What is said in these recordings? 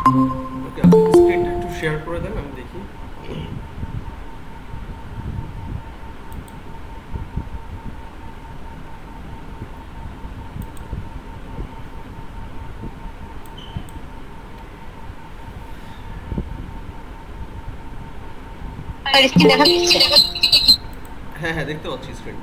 ওকে, আপনি স্ক্রিনটা একটু শেয়ার করে দেন, আমি দেখি। আর স্ক্রিন দেখা যাচ্ছে? হ্যাঁ হ্যাঁ, দেখতে পাচ্ছি স্ক্রিন।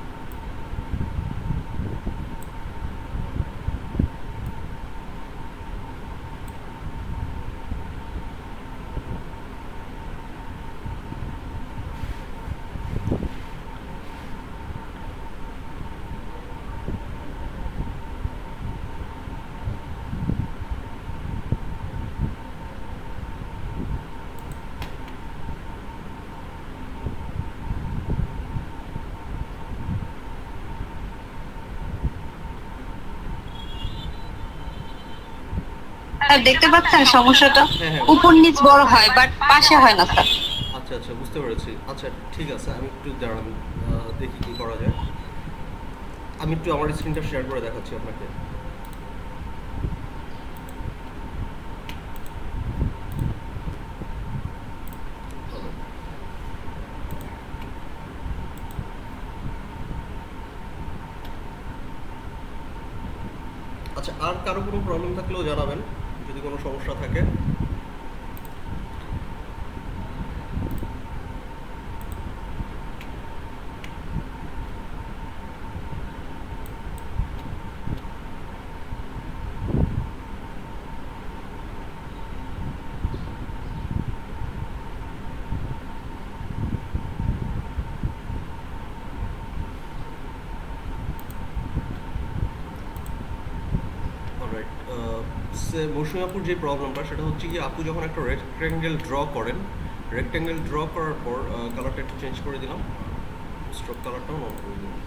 স্যার দেখতে পাচ্ছেন সমস্যাটা? হ্যাঁ হ্যাঁ, উপর নিচ বড় হয় বাট পাশে হয় না স্যার। আচ্ছা আচ্ছা, বুঝতে পেরেছি। আচ্ছা ঠিক আছে, আমি একটু দাঁড়ান, দেখি কি করা যায়। আমি একটু আমার স্ক্রিনটা শেয়ার করে দেখাচ্ছি আপনাকে। ভালো। আচ্ছা, আর কারো কোনো প্রবলেম থাকলেও জানাবেন, যদি কোনো সমস্যা থাকে। অলরাইট, সে মৌসুমী আপুর যে প্রবলেমটা, সেটা হচ্ছে কি, আপু যখন একটা রেক্ট্যাঙ্গেল ড্র করেন, রেক্ট্যাঙ্গেল ড্র করার পর কালারটা একটু চেঞ্জ করে দিলাম, স্ট্রোক কালারটাও অন করে দিলাম।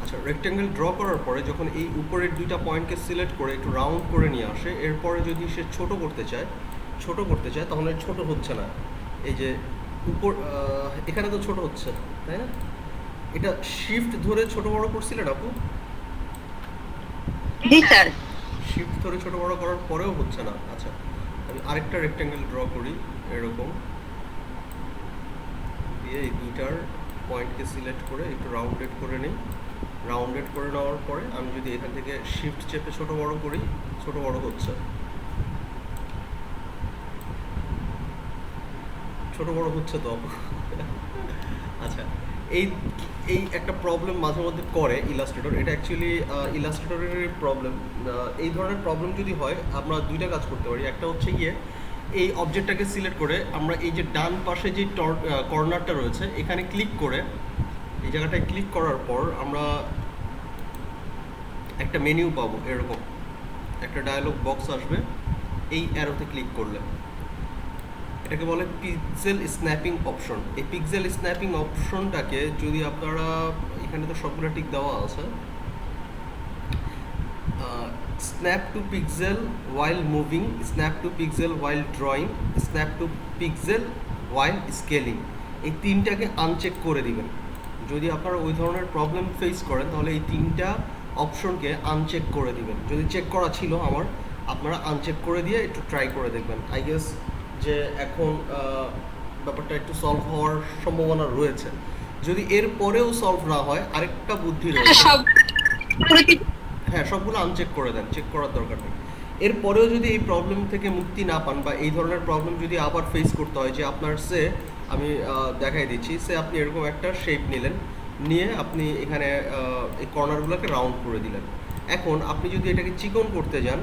আচ্ছা, রেক্ট্যাঙ্গেল ড্র করার পরে যখন এই উপরের দুইটা পয়েন্টকে সিলেক্ট করে একটু রাউন্ড করে নিয়ে আসে, এরপরে যদি সে ছোট করতে চায় তাহলে ছোট হচ্ছে না। এই যে উপর, এখানে তো ছোট হচ্ছে, তাই না? এটা শিফট ধরে ছোট বড় করছিলেন আপু? জি স্যার। শিফট ধরে ছোট বড় করার পরেও হচ্ছে না। আচ্ছা, আমি আরেকটা রেক্ট্যাঙ্গেল ড্র করি এরকম, দিয়ে এই দুইটার পয়েন্টকে সিলেক্ট করে একটু রাউন্ডেড করে নিই। রাউন্ডেড করে নেওয়ার পরে আমি যদি এখান থেকে শিফট চেপে ছোট বড় করি, ছোট বড় হচ্ছে, ছোট বড় হচ্ছে তো আপু। আচ্ছা, এই এই একটা প্রবলেম মাঝে মধ্যে করে ইলাস্ট্রেটর, এটা অ্যাকচুয়ালি ইলাস্ট্রেটরের প্রবলেম। এই ধরনের প্রবলেম যদি হয়, আমরা দুইটা কাজ করতে পারি। একটা হচ্ছে গিয়ে এই অবজেক্টটাকে সিলেক্ট করে আমরা এই যে ডান পাশে যে কর্নারটা রয়েছে এখানে ক্লিক করে, এই জায়গাটায় ক্লিক করার পর আমরা একটা মেনু পাবো এরকম, একটা ডায়ালগ বক্স আসবে এই অ্যারোতে ক্লিক করলে। এটাকে বলে পিক্সেল স্ন্যাপিং অপশন। এই পিক্সেল স্ন্যাপিং অপশনটাকে যদি আপনারা, এখানে তো সবগুলো টিক দেওয়া আছে, স্ন্যাপ টু পিক্সেল ওয়াইল মুভিং, স্ন্যাপ টু পিক্সেল ওয়াইল ড্রয়িং, স্ন্যাপ টু পিক্সেল ওয়াইল স্কেলিং, এই তিনটাকে আনচেক করে দিবেন। যদি আপনারা ওই ধরনের প্রবলেম ফেস করেন তাহলে এই তিনটা অপশনকে আনচেক করে দিবেন। যদি চেক করা ছিল আমার, আপনারা আনচেক করে দিয়ে একটু ট্রাই করে দেখবেন। আই গেস যে এখন ব্যাপারটা একটু সলভ হওয়ার সম্ভাবনা রয়েছে। যদি এর পরেও সলভ না হয়, আরেকটা বুদ্ধি রয়েছে। সব হ্যাঁ, সবগুলো আনচেক করে দেন, চেক করার দরকার নেই। এরপরেও যদি এই প্রবলেম থেকে মুক্তি না পান বা এই ধরনের প্রবলেম যদি আবার ফেস করতে হয়, যে আপনার সে, আমি দেখাই দিচ্ছি, সে আপনি এরকম একটা শেপ নিলেন, নিয়ে আপনি এখানে এই কর্নারগুলোকে রাউন্ড করে দিলেন। এখন আপনি যদি এটাকে চিকন করতে যান,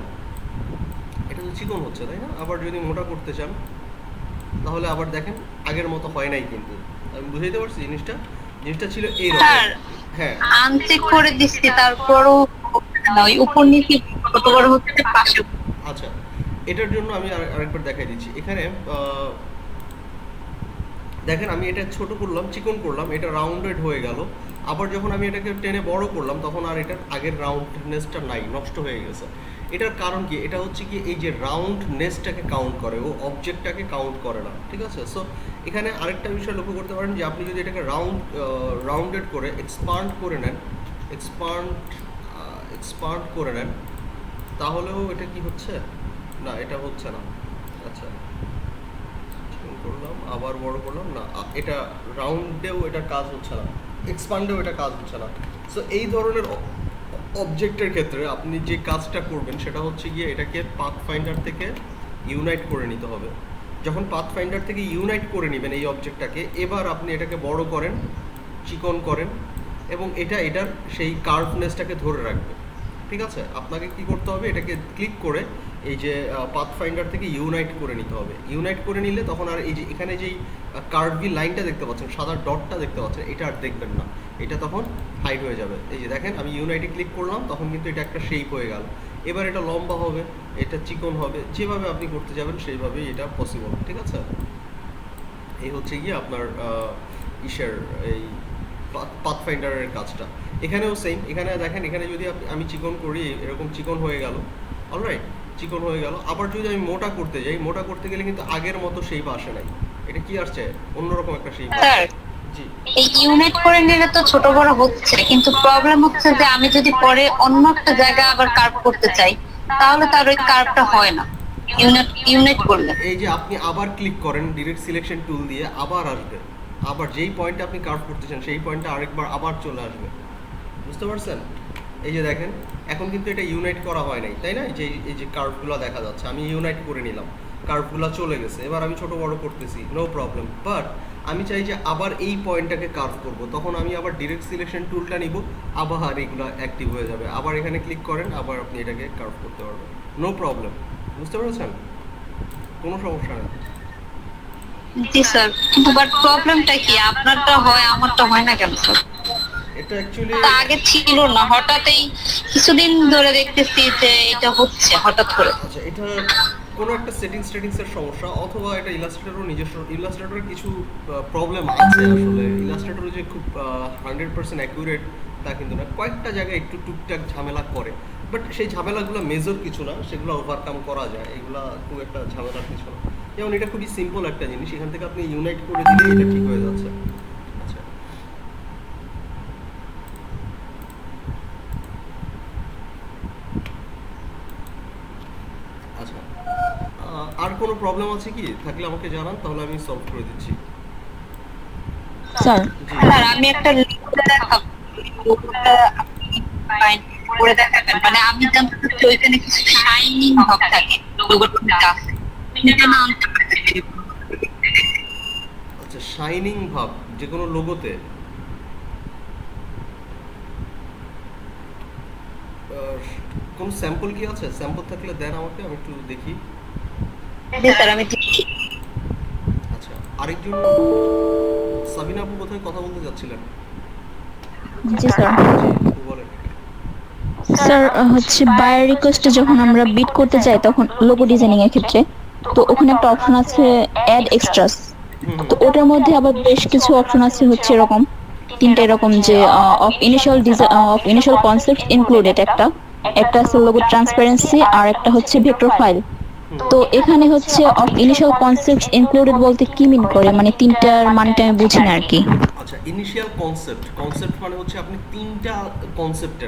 এটা তো চিকন হচ্ছে তাই না? আবার যদি মোটা করতে চান তাহলে আবার দেখেন আগের মতো হয় নাই কিন্তু। আমি বুঝাইতে পারছি জিনিসটা? জিনিসটা ছিল এইরকম। স্যার হ্যাঁ। আনচেক করে দিচ্ছি তারপরও না, ওই উপর নিচে ছোট বড় হচ্ছে পাশে। আচ্ছা, এটার জন্য আমি আরেকবার দেখাই দিচ্ছি। এখানে দেখেন, আমি এটা ছোট করলাম, চিকন করলাম, এটা রাউন্ডেড হয়ে গেল। আবার যখন আমি এটাকে টেনে বড় করলাম তখন আর এটার আগের রাউন্ডনেসটা নাই, নষ্ট হয়ে গেছে। এটার কারণ কি? এটা হচ্ছে কি, এই যে রাউন্ডনেসটাকে কাউন্ট করে, ও অবজেক্টটাকে কাউন্ট করে না, ঠিক আছে? সো এখানে আরেকটা বিষয় লক্ষ্য করতে পারেন যে আপনি যদি এটাকে রাউন্ডেড করে এক্সপান্ড করে নেন, এক্সপান্ড এক্সপান্ড করে নেন, তাহলেও এটা কি হচ্ছে, না এটা হচ্ছে না। আচ্ছা, চিকন করলাম, আবার বড় করলাম, না এটা রাউন্ডেও এটা কাজ হচ্ছে না, এক্সপান্ডেও এটা কাজ হচ্ছে না। সো এই ধরনের অবজেক্টের ক্ষেত্রে আপনি যে কাজটা করবেন সেটা হচ্ছে গিয়ে এটাকে পাথ ফাইন্ডার থেকে ইউনাইট করে নিতে হবে। যখন পাথ ফাইন্ডার থেকে ইউনাইট করে নেবেন এই অবজেক্টটাকে, এবার আপনি এটাকে বড় করেন, চিকন করেন, এবং এটার সেই কার্ভনেসটাকে ধরে রাখবে। ঠিক আছে, আপনাকে কি করতে হবে, এটাকে ক্লিক করে এই যে পাথ ফাইন্ডার থেকে ইউনাইট করে নিতে হবে। ইউনাইট করে নিলে তখন আর এই যে এখানে যেই কার্ভি লাইনটা দেখতে পাচ্ছেন, সাদা ডটটা দেখতে পাচ্ছেন, এটা আর দেখবেন না, এটা তখন হাইড হয়ে যাবে। এই যে দেখেন আমি ইউনাইটে ক্লিক করলাম, তখন কিন্তু এটা একটা শেপ হয়ে গেল। এবার এটা লম্বা হবে, এটা চিকন হবে, যেভাবে আপনি করতে যাবেন সেইভাবেই এটা পসিবল। ঠিক আছে, এই হচ্ছে গিয়ে আপনার ইসের এই পাথ ফাইন্ডারের কাজটা। এখানেও সেম, এখানে দেখেন, এখানে যদি আমি চিকন করি, এরকম চিকন হয়ে গেল, অলরাইট, চিকন হয়ে গেল। আবার যদি আমি মোটা করতে যাই, মোটা করতে গেলে কিন্তু আগের মতো শেপ আসে নাই, এটা কি আসছে, অন্যরকম একটা শেপ আসছে। স্যার, জি, এই ইউনাইট করে নিলে তো ছোট বড় হচ্ছে, কিন্তু প্রবলেম হচ্ছে যে আমি যদি পরে অন্য একটা জায়গা আবার কার্ভ করতে চাই, তাহলে তার ওই কার্ভটা হয় না ইউনাইট ইউনাইট করলে। এই যে আপনি আবার ক্লিক করেন ডিরেক্ট সিলেকশন টুল দিয়ে, আবার আসবে, আবার যেই পয়েন্টে আপনি কার্ভ করতেছেন সেই পয়েন্টে আরেকবার আবার চলে আসবে। বুঝতে পারছেন? এই যে দেখেন, এখন কিন্তু এটা ইউনাইট করা হয় নাই, তাই না? এই যে কার্ভগুলো দেখা যাচ্ছে, আমি ইউনাইট করে নিলাম, কার্ভগুলো চলে গেছে, এবার আমি ছোট বড় করতেছি, নো প্রবলেম। বাট আমি চাই যে আবার এই পয়েন্টটাকে কার্ভ করব, তখন আমি আবার ডিরেক্ট সিলেকশন টুলটা নিব, আবার এগুলো অ্যাক্টিভ হয়ে যাবে, আবার এখানে ক্লিক করেন, আবার আপনি এটাকে কার্ভ করতে পারবেন, নো প্রবলেম। বুঝতে পেরেছেন? কোনো সমস্যা নেই। জি স্যার, কিন্তু বাট প্রবলেমটা কি, আপনারটা হয় আমারটা হয় না কেন স্যার? এটা অ্যাকচুয়ালি, তা আগে ছিল না, হঠাৎই কিছুদিন ধরে দেখতেছি যে এটা হচ্ছে হঠাৎ করে। আচ্ছা, এটা কোনো একটা সেটিংসের সমস্যা, অথবা এটা ইলাস্ট্রেটরও নিজস্ব, ইলাস্ট্রেটরের কিছু প্রবলেম আছে আসলে। ইলাস্ট্রেটর যে খুব 100% অ্যাকুরেট তা কিন্তু না, কয়েকটা জায়গায় একটু টুকটাক ঝামেলা করে। বাট সেই ঝামেলাগুলো মেজর কিছু না, সেগুলো ওভারকাম করা যায়, এগুলো খুব একটা ঝামেলার কিছু না। যেমন এটা খুবই সিম্পল একটা জিনিস, এখান থেকে আপনি ইউনাইট করে দিলে এটা ঠিক হয়ে যাচ্ছে। আচ্ছা, আচ্ছা, আর কোনো প্রবলেম আছে কি, থাকলে আমাকে জানান, তাহলে আমি সলভ করে দিচ্ছি। স্যার, জি, স্যার, আমি একটা লিঙ্ক করে দেখাবো, লিঙ্কটা আপনি find করে দেখাবেন। মানে আমি জানতে চাচ্ছি ওইখানে কিছু শাইনিং ভাব থাকে লোগোর মধ্যে আছে, এটা না আনতে পারতেছি। আচ্ছা, শাইনিং ভাব যে কোনো লোগোতে, কোন স্যাম্পল কি আছে? স্যাম্পল থাকলে দেন আমাকে, আমি একটু দেখি। জি স্যার, আমি দিচ্ছি। আচ্ছা, আরেকজন সাবিনা আপু কোথায় কথা বলতে যাচ্ছিলেন? জি স্যার। জি, আপু বলেন। স্যার, হচ্ছে বায়ার রিকোয়েস্টে যখন আমরা বিট করতে যাই তখন লোগো ডিজাইনিং এর ক্ষেত্রে, তো ওখানে একটা অপশন আছে অ্যাড এক্সট্রাস। হুম, হুম, তো ওটার মধ্যে আবার বেশ কিছু অপশন আছে হচ্ছে এরকম, তিনটা এরকম যে অফ ইনিশিয়াল কনসেপ্ট ইনক্লুডেড একটা, একটা আছে লোগো ট্রান্সপারেন্সি, আর একটা হচ্ছে ভেক্টর ফাইল। হুম। তো এখানে হচ্ছে অফ ইনিশিয়াল কনসেপ্ট ইনক্লুডেড বলতে কি মিন করে, মানে তিনটার মানটা আমি বুঝি না আর কি। আচ্ছা, ইনিশিয়াল কনসেপ্ট মানে হচ্ছে আপনি তিনটা কনসেপ্ট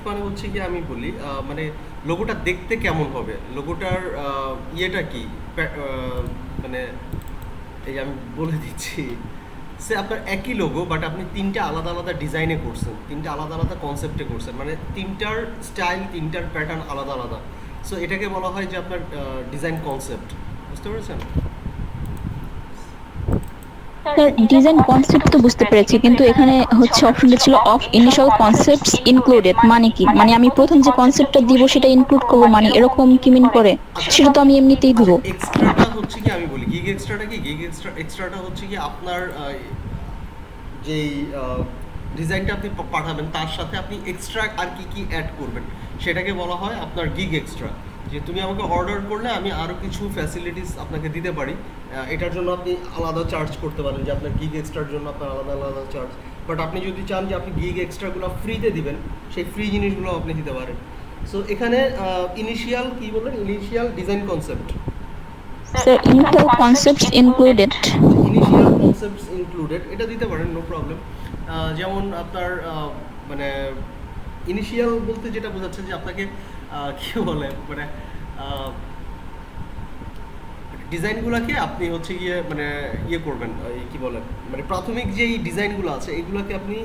মানে হচ্ছে কি, আমি বলি মানে লোগোটা দেখতে কেমন হবে, লোগোটার ইয়েটা কি, মানে এই আমি বলে দিচ্ছি, সে আপনার একই লোগো, বাট আপনি তিনটা আলাদা আলাদা ডিজাইনে করছেন, তিনটা আলাদা আলাদা কনসেপ্টে করছেন, মানে তিনটার স্টাইল, তিনটার প্যাটার্ন আলাদা আলাদা। সো এটাকে বলা হয় যে আপনার ডিজাইন কনসেপ্ট। বুঝতে পেরেছেন? স্যার, ডিজাইন কনসেপ্ট তো বুঝতে পেরেছি, কিন্তু এখানে হচ্ছে অপশনটা ছিল অফ ইনিশিয়াল কনসেপ্টস ইনক্লুডেড, মানে কি, মানে আমি প্রথম যে কনসেপ্টটা দিব সেটা ইনক্লুড করবো, মানে এরকম কি মিন করে? সেটা তো আমি এমনিতেই দিব। আচ্ছা, এক্সট্রাটা হচ্ছে কি, আমি বলি গিগ এক্সট্রাটা কি, এক্সট্রাটা হচ্ছে কি আপনার যেই ডিজাইনটা আপনি পাঠাবেন তার সাথে আপনি এক্সট্রা আর কি কি অ্যাড করবেন, সেটাকে বলা হয় আপনার গিগ এক্সট্রা। যে তুমি আমাকে অর্ডার করলে আমি আরও কিছু ফ্যাসিলিটিস আপনাকে দিতে পারি, এটার জন্য আপনি আলাদা চার্জ করতে পারেন, যে আপনার গিগ এক্সট্রার জন্য আপনার আলাদা আলাদা চার্জ। বাট আপনি যদি চান যে আপনি গিগ এক্সট্রাগুলো ফ্রিতে দিবেন, সেই ফ্রি জিনিসগুলো আপনি দিতে পারেন। সো এখানে ইনিশিয়াল কি বললেন, initial design concept, sir, initial concepts included. Initial concepts included এটা দিতে পারেন, নো প্রবলেম। যেমন আপনার মানে ইনিশিয়াল বলতে যেটা বোঝাচ্ছে যে আপনাকে কি বলে, মানে ডিজাইনগুলোকে আপনি হচ্ছে গিয়ে মানে ইয়ে করবেন, এই কি বলে, মানে প্রাথমিক যেই ডিজাইনগুলো আছে এগুলোকে আপনি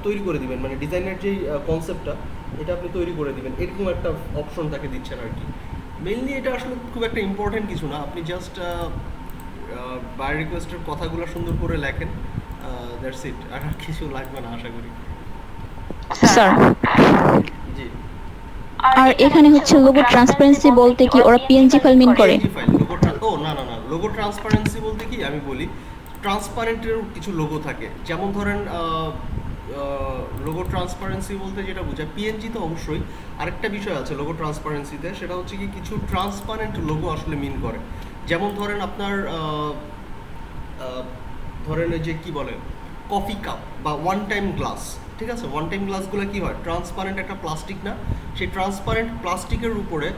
তৈরি করে দিবেন, মানে ডিজাইনের যেই কনসেপ্টটা এটা আপনি তৈরি করে দিবেন, এরকম একটা অপশন তাকে দিচ্ছেন আর কি। মেইনলি এটা আসলে খুব একটা ইম্পর্টেন্ট কিছু না, আপনি জাস্ট বাই রিকোয়েস্টের কথাগুলো সুন্দর করে লেখেন, দ্যাটস ইট, আর কিছু লাগবে না আশা করি। স্যার, জি। আর এখানে হচ্ছে লোগো ট্রান্সপারেন্সি বলতে কি ওরা পিএনজি ফাইল মিন করে? পিএনজি ফাইল, লোগো ও না না না, লোগো ট্রান্সপারেন্সি বলতে কি আমি বলি, ট্রান্সপারেন্টের কিছু লোগো থাকে, যেমন ধরেন লোগো ট্রান্সপারেন্সি বলতে যেটা বোঝায়, পিএনজি তো অবশ্যই, আরেকটা বিষয় আছে লোগো ট্রান্সপারেন্সিতে, সেটা হচ্ছে কি কিছু ট্রান্সপারেন্ট লোগো আসলে মিন করে। যেমন ধরেন আপনার ধরেন এই যে কি বলে কফি কাপ বা ওয়ান টাইম গ্লাস, ঠিক আছে, ওয়ান টাইম গ্লাসগুলো কি হয়, ট্রান্সপারেন্ট একটা প্লাস্টিক না, সেই ট্রান্সপারেন্ট প্লাস্টিকের উপরে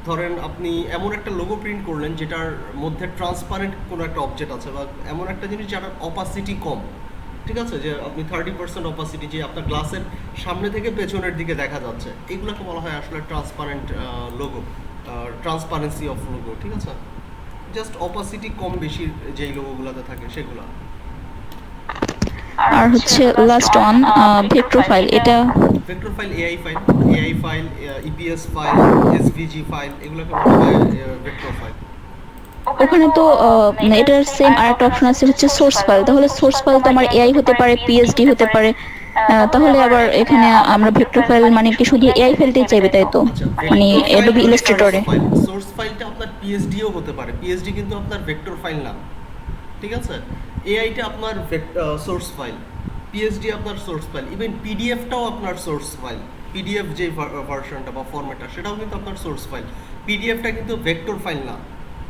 ধরেন আপনি এমন একটা লোগো প্রিন্ট করলেন যেটার মধ্যে ট্রান্সপারেন্ট কোনো একটা অবজেক্ট আছে বা এমন একটা জিনিস যার অপাসিটি কম, ঠিক আছে, যে আপনি 30% অপাসিটি, যে আপনার গ্লাসের সামনে থেকে পেছনের দিকে দেখা যাচ্ছে, এগুলোকে বলা হয় আসলে transparent logo, transparency of logo, ঠিক আছে, জাস্ট অপাসিটি কম বেশি যেই লোগোগুলোতে থাকে সেগুলো। আর হচ্ছে লাস্ট ওয়ান ভেক্টর ফাইল, এটা vector file, AI file, EPS file, SVG file, এগুলোকে বলা হয় ভেক্টর ফাইল। ওখানে তো এটার সেম আরেকটা অপশন আছে হচ্ছে সোর্স ফাইল, তাহলে সোর্স ফাইল তো আমার এআই হতে পারে, পিএসডি হতে পারে, তাহলে আবার এখানে আমরা ভেক্টর ফাইল মানে কি শুধু এআই ফাইলটাই চাইবে তাই তো, আচ্ছা, মানে অ্যাডোবি ইলাস্ট্রেটরে? সোর্স ফাইলটা আপনার পিএসডিও হতে পারে, পিএসডি কিন্তু আপনার ভেক্টর ফাইল না, ঠিক আছে, এআইটা আপনার সোর্স ফাইল, পিএসডি আপনার সোর্স ফাইল, ইভেন পিডিএফটাও আপনার সোর্স ফাইল, পিডিএফ যে ভার্সনটা বা ফরম্যাটটা সেটাও কিন্তু আপনার সোর্স ফাইল, পিডিএফটা কিন্তু ভেক্টর ফাইল না,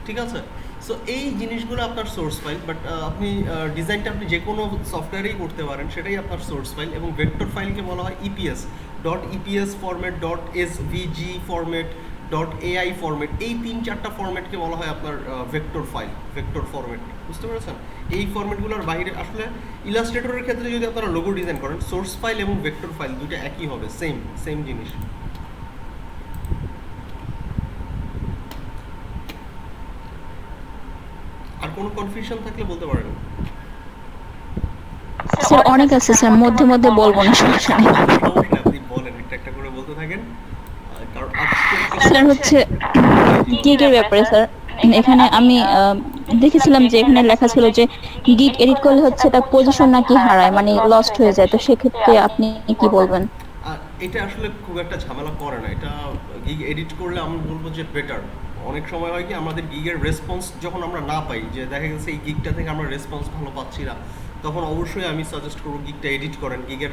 ঠিক আছে। সো এই জিনিসগুলো আপনার সোর্স ফাইল, বাট আপনি ডিজাইনটা আপনি যে কোনো সফটওয়্যারেই করতে পারেন, সেটাই আপনার সোর্স ফাইল, এবং ভেক্টর ফাইলকে বলা হয় EPS, dot EPS format, dot SVG format, dot AI format, এই 3-4টা ফরম্যাটকে বলা হয় আপনার ভেক্টর ফাইল, ভেক্টর ফরম্যাট, বুঝতে পেরেছেন? এই ফরম্যাটগুলোর বাইরে আসলে ইলাস্ট্রেটরের ক্ষেত্রে যদি আপনারা লোগো ডিজাইন করেন, সোর্স ফাইল এবং ভেক্টর ফাইল দুটো একই হবে, সেম সেম জিনিস। আর কোনো কনফিউশন থাকলে বলতে পারেন। স্যার অনেক আছে স্যার, মধ্যে মধ্যে বলবো না, সমস্যা নেই। সমস্যা, আপনি বলেন, একটা একটা করে বলতে থাকেন, কারণ স্যার হচ্ছে গিগের ব্যাপারে স্যার, এখানে আমি দেখেছিলাম যে এখানে লেখা ছিল যে গিগ এডিট করলে হচ্ছে তার পজিশন নাকি হারায়, মানে লস্ট হয়ে যায়, তো সেক্ষেত্রে আপনি কি বলবেন? এটা আসলে খুব একটা ঝামেলা করে না, এটা গিগ এডিট করলে আমি বলবো যে বেটার। অনেক সময় হয় কি আমাদের গিগের রেসপন্স যখন আমরা না পাই, যে দেখা গেছে এই গিগটা থেকে আমরা রেসপন্স ভালো পাচ্ছি না, তখন অবশ্যই আমি সাজেস্ট করবো গিগটা এডিট করেন, গিগের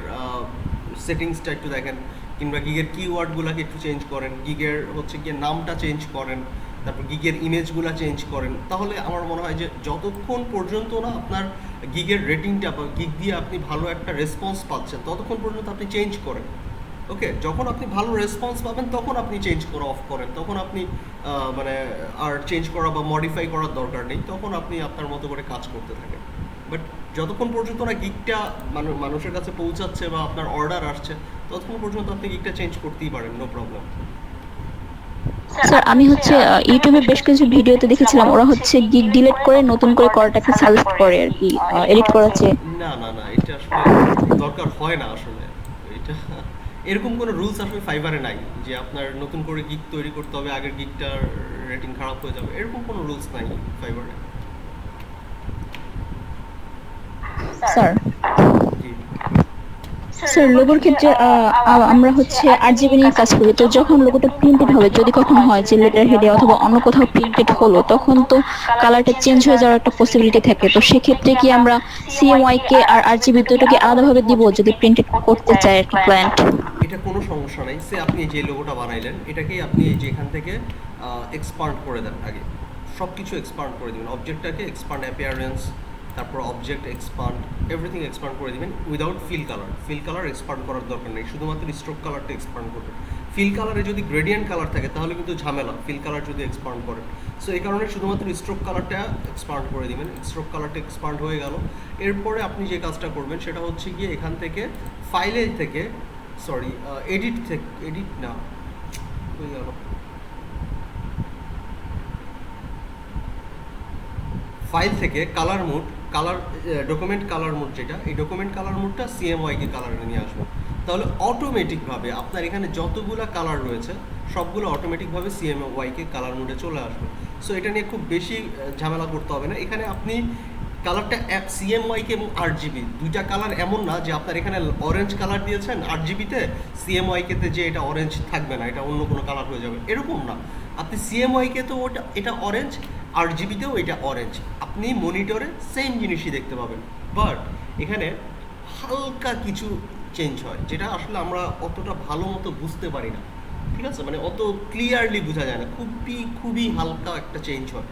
সেটিংসটা একটু দেখেন, কিংবা গিগের কিওয়ার্ডগুলোকে একটু চেঞ্জ করেন, গিগের হচ্ছে গিয়ে নামটা চেঞ্জ করেন, তারপর গিগের ইমেজগুলো চেঞ্জ করেন, তাহলে আমার মনে হয় যে যতক্ষণ পর্যন্ত না আপনার গিগের রেটিংটা বা গিগ দিয়ে আপনি ভালো একটা রেসপন্স পাচ্ছেন, ততক্ষণ পর্যন্ত আপনি চেঞ্জ করেন। ওকে, যখন আপনি ভালো রেসপন্স পাবেন তখন আপনি চেঞ্জ করা অফ করেন, তখন আপনি মানে আর চেঞ্জ করা বা মডিফাই করার দরকার নেই, তখন আপনি আপনার মতো করে কাজ করতে থাকেন। বাট যতক্ষণ পর্যন্ত না গিগটা মানুষের কাছে পৌঁছাচ্ছে বা আপনার অর্ডার আসছে, ততক্ষণ পর্যন্ত আপনি গিগটা চেঞ্জ করতেই পারেন, নো প্রবলেম। স্যার আমি হচ্ছে ইউটিউবে বেশ কিছু ভিডিওতে দেখেছিলাম ওরা হচ্ছে গিগ ডিলিট করে নতুন করে করাটাকে সাজেস্ট করে আর কি, এডিট করাচ্ছে। না না না, এটা আসলে দরকার হয় না আসলে, এটা এরকম কোনো রুলস আসলে ফাইবারে নাই যে আপনার নতুন করে গিগ তৈরি করতে হবে, আগের গিগটার রেটিং খারাপ হয়ে যাবে, এরকম কোনো রুলস নাই ফাইবারে। স্যার জি। স্যার লোগোর ক্ষেত্রে আমরা হচ্ছে আরজিবি নিয়ে কাজ করি, তো যখন লোগোটা প্রিন্টেড হবে, যদি কখনো হয় যে লেটার হেডে অথবা অন্য কোথাও প্রিন্টেড হলো, তখন তো কালারটা চেঞ্জ হয়ে যাওয়ার একটা পসিবিলিটি থাকে, তো সেক্ষেত্রে কি আমরা সিএমওয়াই কে আর আরজিবি দুটোকে আলাদাভাবে দিব যদি প্রিন্টেড করতে চায় আর কি ক্লায়েন্ট? এটা কোনো সমস্যা নাই, সে আপনি যে লোগোটা বানাইলেন এটাকেই আপনি এই যে এখান থেকে এক্সপান্ড করে দেন, আগে সব কিছু এক্সপান্ড করে দেবেন, অবজেক্টটাকে এক্সপান্ড অ্যাপিয়ারেন্স, তারপর অবজেক্ট এক্সপান্ড, এভরিথিং এক্সপান্ড করে দেবেন উইদাউট ফিল কালার এক্সপান্ড করার দরকার নেই, শুধুমাত্র স্ট্রোক কালারটা এক্সপান্ড করবেন। ফিল কালারে যদি গ্রেডিয়েন্ট কালার থাকে তাহলে কিন্তু ঝামেলা, ফিল কালার যদি এক্সপান্ড করেন, সো এই কারণে শুধুমাত্র স্ট্রোক কালারটা এক্সপান্ড করে দিবেন। স্ট্রোক কালারটা এক্সপান্ড হয়ে গেল, এরপরে আপনি যে কাজটা করবেন সেটা হচ্ছে গিয়ে এখান থেকে ফাইলে থেকে এডিট না হয়ে গেল, ফাইল থেকে colour mode, colour document colour mode যেটা, এই ডকুমেন্ট কালার মোডটা সিএমওয়াইকে কালারে নিয়ে আসবেন। তাহলে অটোমেটিকভাবে আপনার এখানে যতগুলা কালার রয়েছে সবগুলো অটোমেটিকভাবে সিএমওয়াইকে কালার মোডে চলে আসবে। সো এটা নিয়ে খুব বেশি ঝামেলা করতে হবে না। এখানে আপনি কালারটা সিএমওয়াইকে এবং আরজিবি দুইটা কালার, এমন না যে আপনার এখানে অরেঞ্জ কালার দিয়েছেন আরজিবিতে, সিএমওয়াইকেতে যে এটা অরেঞ্জ থাকবে না, এটা অন্য কোনো কালার হয়ে যাবে, এরকম না। আপনি সিএমওয়াইকে তো ওটা এটা অরেঞ্জ, আরজিবিতেও এটা অরেঞ্জ, আপনি মনিটরে সেম জিনিসই দেখতে পাবেন। বাট এখানে হালকা কিছু চেঞ্জ হয়, যেটা আসলে আমরা অতটা ভালো মতো বুঝতে পারি না, ঠিক আছে, মানে অত ক্লিয়ারলি বোঝা যায় না, খুবই খুবই হালকা একটা চেঞ্জ হয়,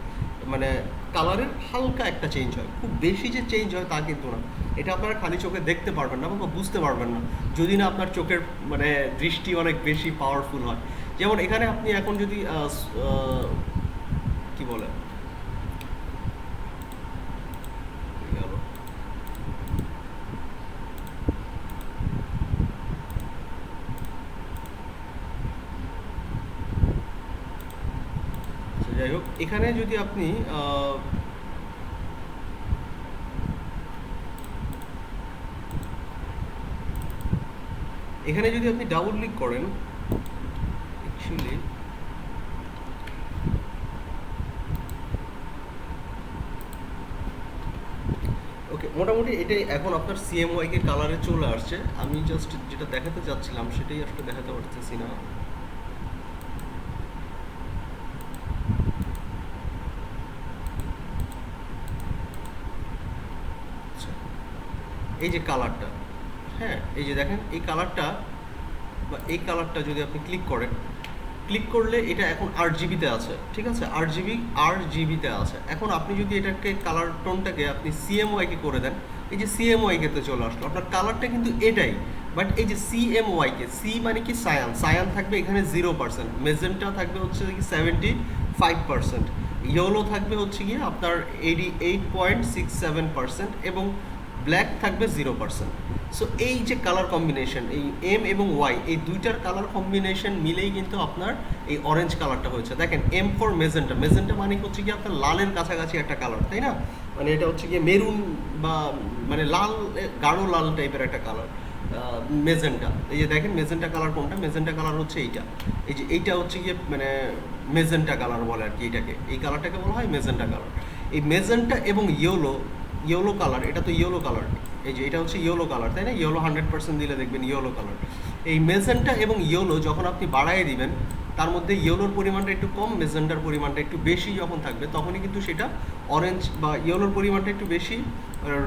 মানে কালারের হালকা একটা চেঞ্জ হয়, খুব বেশি যে চেঞ্জ হয় তা কিন্তু না। এটা আপনারা খালি চোখে দেখতে পারবেন না বা বুঝতে পারবেন না যদি না আপনার চোখের মানে দৃষ্টি অনেক বেশি পাওয়ারফুল হয়। যেমন এখানে আপনি এখন যদি কি বলে যাই হোক, এখানে যদি আপনি এখানে যদি আপনি ডাবল ক্লিক করেন, অ্যাকচুয়ালি ওকে, মোটামুটি এটাই এখন আপনার সিএমওয়াইকে কালারে চলে আসছে। আমি জাস্ট যেটা দেখাতে চাচ্ছিলাম সেটাই আসলে দেখাতে পারতেছি না। এই যে কালারটা, হ্যাঁ এই যে দেখেন এই কালারটা বা এই কালারটা যদি আপনি ক্লিক করেন, ক্লিক করলে এটা এখন আরজিবিতে আছে, ঠিক আছে, আরজিবিতে আছে। এখন আপনি যদি এটাকে কালার টোনটাকে আপনি সিএমওয়াইকে করে দেন, এই যে সিএমওয়াইকেতে চলে আসলো, আপনার কালারটা কিন্তু এটাই, বাট এই যে সিএমওয়াইকে, সি মানে কি সায়ান, সায়ান থাকবে এখানে 0%, মেজেন্টা থাকবে হচ্ছে কি 75%, ইয়েলো থাকবে হচ্ছে গিয়ে আপনার 88.67% এবং ব্ল্যাক থাকবে 0%। সো এই যে কালার কম্বিনেশন, এই এম এবং ওয়াই, এই দুইটার কালার কম্বিনেশন মিলেই কিন্তু আপনার এই অরেঞ্জ কালারটা হয়েছে। দেখেন এম ফর মেজেন্টা, মেজেন্টা মানে হচ্ছে কি আপনার লালের কাছাকাছি একটা কালার, তাই না, মানে এটা হচ্ছে গিয়ে মেরুন বা মানে লাল, গাঢ় লাল টাইপের একটা কালার মেজেন্টা। এই যে দেখেন মেজেন্টা কালার কোনটা, মেজেন্টা কালার হচ্ছে এইটা, এই যে এইটা হচ্ছে গিয়ে মানে মেজেন্টা কালার বলে আর কি, এটাকে এই কালারটাকে বলা হয় মেজেন্টা কালার। এই মেজেন্টা এবং ইয়েলো কালার, এটা তো ইয়েলো কালার, এই যে এটা হচ্ছে ইয়েলো কালার, তাই না, ইয়েলো 100% দিলে দেখবেন ইয়েলো কালার। এই মেজেন্টা এবং ইয়েলো যখন আপনি বাড়ায় দিবেন, তার মধ্যে ইয়েলোর পরিমাণটা একটু কম, মেজেন্টার পরিমাণটা একটু বেশি যখন থাকবে, তখনই কিন্তু সেটা অরেঞ্জ, বা ইয়েলোর পরিমাণটা একটু বেশি,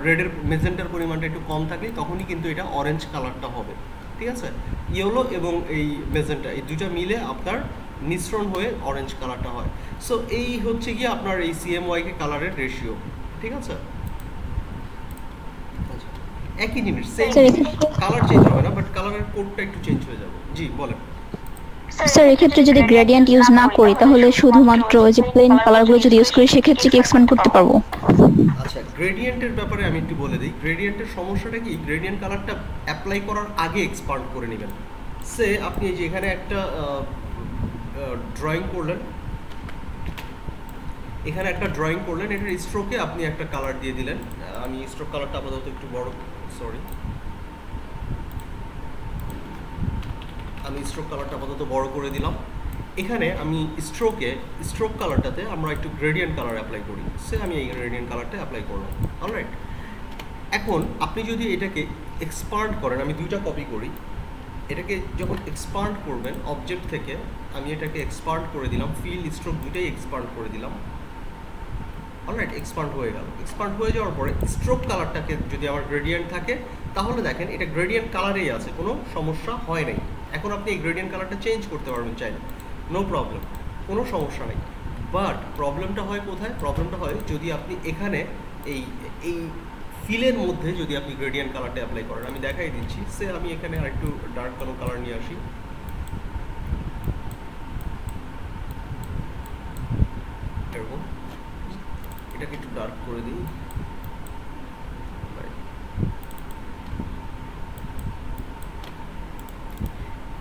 রেডের মেজেন্টার পরিমাণটা একটু কম থাকলে তখনই কিন্তু এটা অরেঞ্জ কালারটা হবে, ঠিক আছে। ইয়েলো এবং এই মেজেন্টা এই দুটা মিলে আপনার মিশ্রণ হয়ে অরেঞ্জ কালারটা হয়। সো এই হচ্ছে গিয়ে আপনার এই সিএমওয়াইকে কালারের রেশিও, ঠিক আছে। একই জিনিস, সেম কালার চেঞ্জ হবে না, বাট কালারের কোডটা একটু চেঞ্জ হয়ে যাবে। জি বলেন। স্যার এক্ষেত্রে যদি গ্রেডিয়েন্ট ইউজ না করি তাহলে শুধুমাত্র যে প্লেন কালারগুলো যদি ইউজ করি সেক্ষেত্রে কি এক্সপ্যান্ড করতে পারবো? আচ্ছা, গ্রেডিয়েন্টের ব্যাপারে আমি একটু বলে দিই। গ্রেডিয়েন্টের সমস্যাটা কি, গ্রেডিয়েন্ট কালারটা অ্যাপ্লাই করার আগে এক্সপান্ড করে নেবেন। সে আপনি যে এখানে একটা ড্রয়িং করলেন, এখানে একটা ড্রয়িং করলেন, এটার স্ট্রোকে আপনি একটা কালার দিয়ে দিলেন। আমি স্ট্রোক কালারটা আপাতত একটু বড়, সরি, আমি স্ট্রোক কালারটা আপাতত বড় করে দিলাম। এখানে আমি স্ট্রোক কালারটাতে আমরা একটু গ্রেডিয়েন্ট কালার অ্যাপ্লাই করি, সে আমি এই গ্রেডিয়েন্ট কালারটা অ্যাপ্লাই করলাম। অলরাইট, এখন আপনি যদি এটাকে এক্সপান্ড করেন, আমি দুইটা কপি করি, এটাকে যখন এক্সপান্ড করবেন অবজেক্ট থেকে, আমি এটাকে এক্সপান্ড করে দিলাম, ফিল স্ট্রোক দুইটাই এক্সপান্ড করে দিলাম। অলরাইট, এক্সপান্ড হয়ে গেল। এক্সপান্ড হয়ে যাওয়ার পরে স্ট্রোক কালারটাকে যদি আমার গ্রেডিয়েন্ট থাকে, তাহলে দেখেন এটা গ্রেডিয়েন্ট কালারেই আছে, কোনো সমস্যা হয় নাই। এখন আপনি এই গ্রেডিয়েন্ট কালারটা চেঞ্জ করতে পারবেন চাইলে, নো প্রবলেম, কোনো সমস্যা নেই। বাট প্রবলেমটা হয় কোথায়, প্রবলেমটা হয় যদি আপনি এখানে এই এই ফিলের মধ্যে যদি আপনি গ্রেডিয়েন্ট কালারটা অ্যাপ্লাই করেন। আমি দেখাই দিচ্ছি, সে আমি এখানে আরেকটু ডার্ক কোনো কালার নিয়ে আসি, এরকম, এটাকে একটু ডার্ক করে দিই।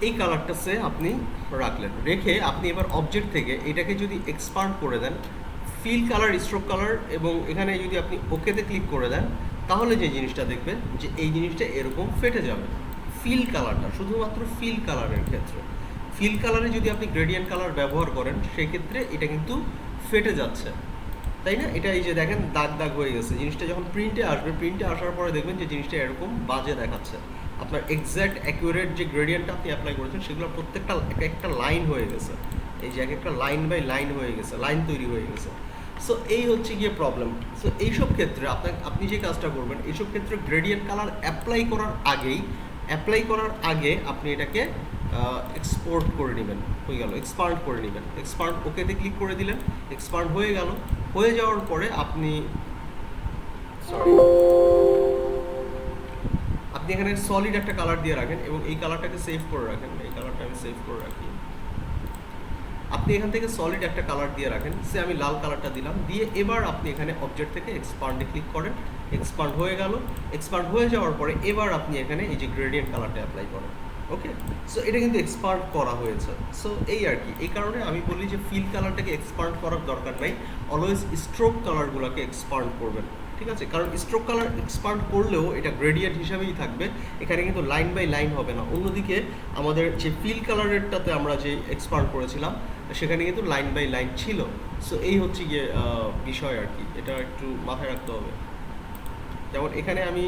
এই কালারটা আপনি রাখলেন, রেখে আপনি এবার অবজেক্ট থেকে এটাকে যদি এক্সপান্ড করে দেন, ফিল কালার, স্ট্রোক কালার, এবং এখানে যদি আপনি ওকেতে ক্লিক করে দেন তাহলে যে জিনিসটা দেখবেন যে এই জিনিসটা এরকম ফেটে যাবে। ফিল কালারটা শুধুমাত্র ফিল কালারের ক্ষেত্রে, ফিল কালারে যদি আপনি গ্রেডিয়েন্ট কালার ব্যবহার করেন সেই ক্ষেত্রে এটা কিন্তু ফেটে যাচ্ছে, তাই না? এটা এই যে দেখেন দাগ দাগ হয়ে গেছে। জিনিসটা যখন প্রিন্টে আসবে, প্রিন্টে আসার পরে দেখবেন যে জিনিসটা এরকম বাজে দেখাচ্ছে। আপনার এক্স্যাক্ট অ্যাকুরেট যে গ্রেডিয়েন্টটা আপনি অ্যাপ্লাই করেছেন সেগুলো প্রত্যেকটা একটা লাইন হয়ে গেছে, এই যে এক একটা লাইন বাই লাইন হয়ে গেছে, লাইন তৈরি হয়ে গেছে। সো এই হচ্ছে গিয়ে প্রবলেম। সো এইসব ক্ষেত্রে আপনি যে কাজটা করবেন, এইসব ক্ষেত্রে গ্রেডিয়েন্ট কালার অ্যাপ্লাই করার আগে আপনি এটাকে এক্সপোর্ট করে নেবেন, হয়ে গেল, এক্সপান্ড করে নেবেন। এক্সপান্ড ওকেতে ক্লিক করে দিলেন, এক্সপান্ড হয়ে গেল। হয়ে যাওয়ার পরে আপনি এখানে সলিড একটা কালার দিয়ে রাখেন এবং এই কালারটাকে সেভ করে রাখেন। এই কালারটা আমি সেভ করে রাখি। আপনি এখান থেকে সলিড একটা কালার দিয়ে রাখেন, সে আমি লাল কালারটা দিলাম, দিয়ে এবার আপনি এখানে অবজেক্ট থেকে এক্সপান্ডে ক্লিক করেন। এক্সপান্ড হয়ে গেল। এক্সপান্ড হয়ে যাওয়ার পরে এবার আপনি এখানে এই যে গ্রেডিয়েন্ট কালারটা অ্যাপ্লাই করেন। ওকে, সো এটা কিন্তু এক্সপান্ড করা হয়েছে। সো এই আর কি, এই কারণে আমি বলি যে ফিল কালারটাকে এক্সপান্ড করার দরকার নাই, অলওয়েজ স্ট্রোক কালারগুলোকে এক্সপান্ড করবেন, ঠিক আছে? কারণ স্ট্রোক কালার এক্সপান্ড করলেও এটা গ্রেডিয়েন্ট হিসাবেই থাকবে, এখানে কিন্তু লাইন বাই লাইন হবে না। অন্যদিকে আমাদের যে ফিল কালারেরটাতে আমরা যে এক্সপান্ড করেছিলাম সেখানে কিন্তু লাইন বাই লাইন ছিল। সো এই হচ্ছে গিয়ে বিষয় আর কি, এটা একটু মাথায় রাখতে হবে। যেমন এখানে আমি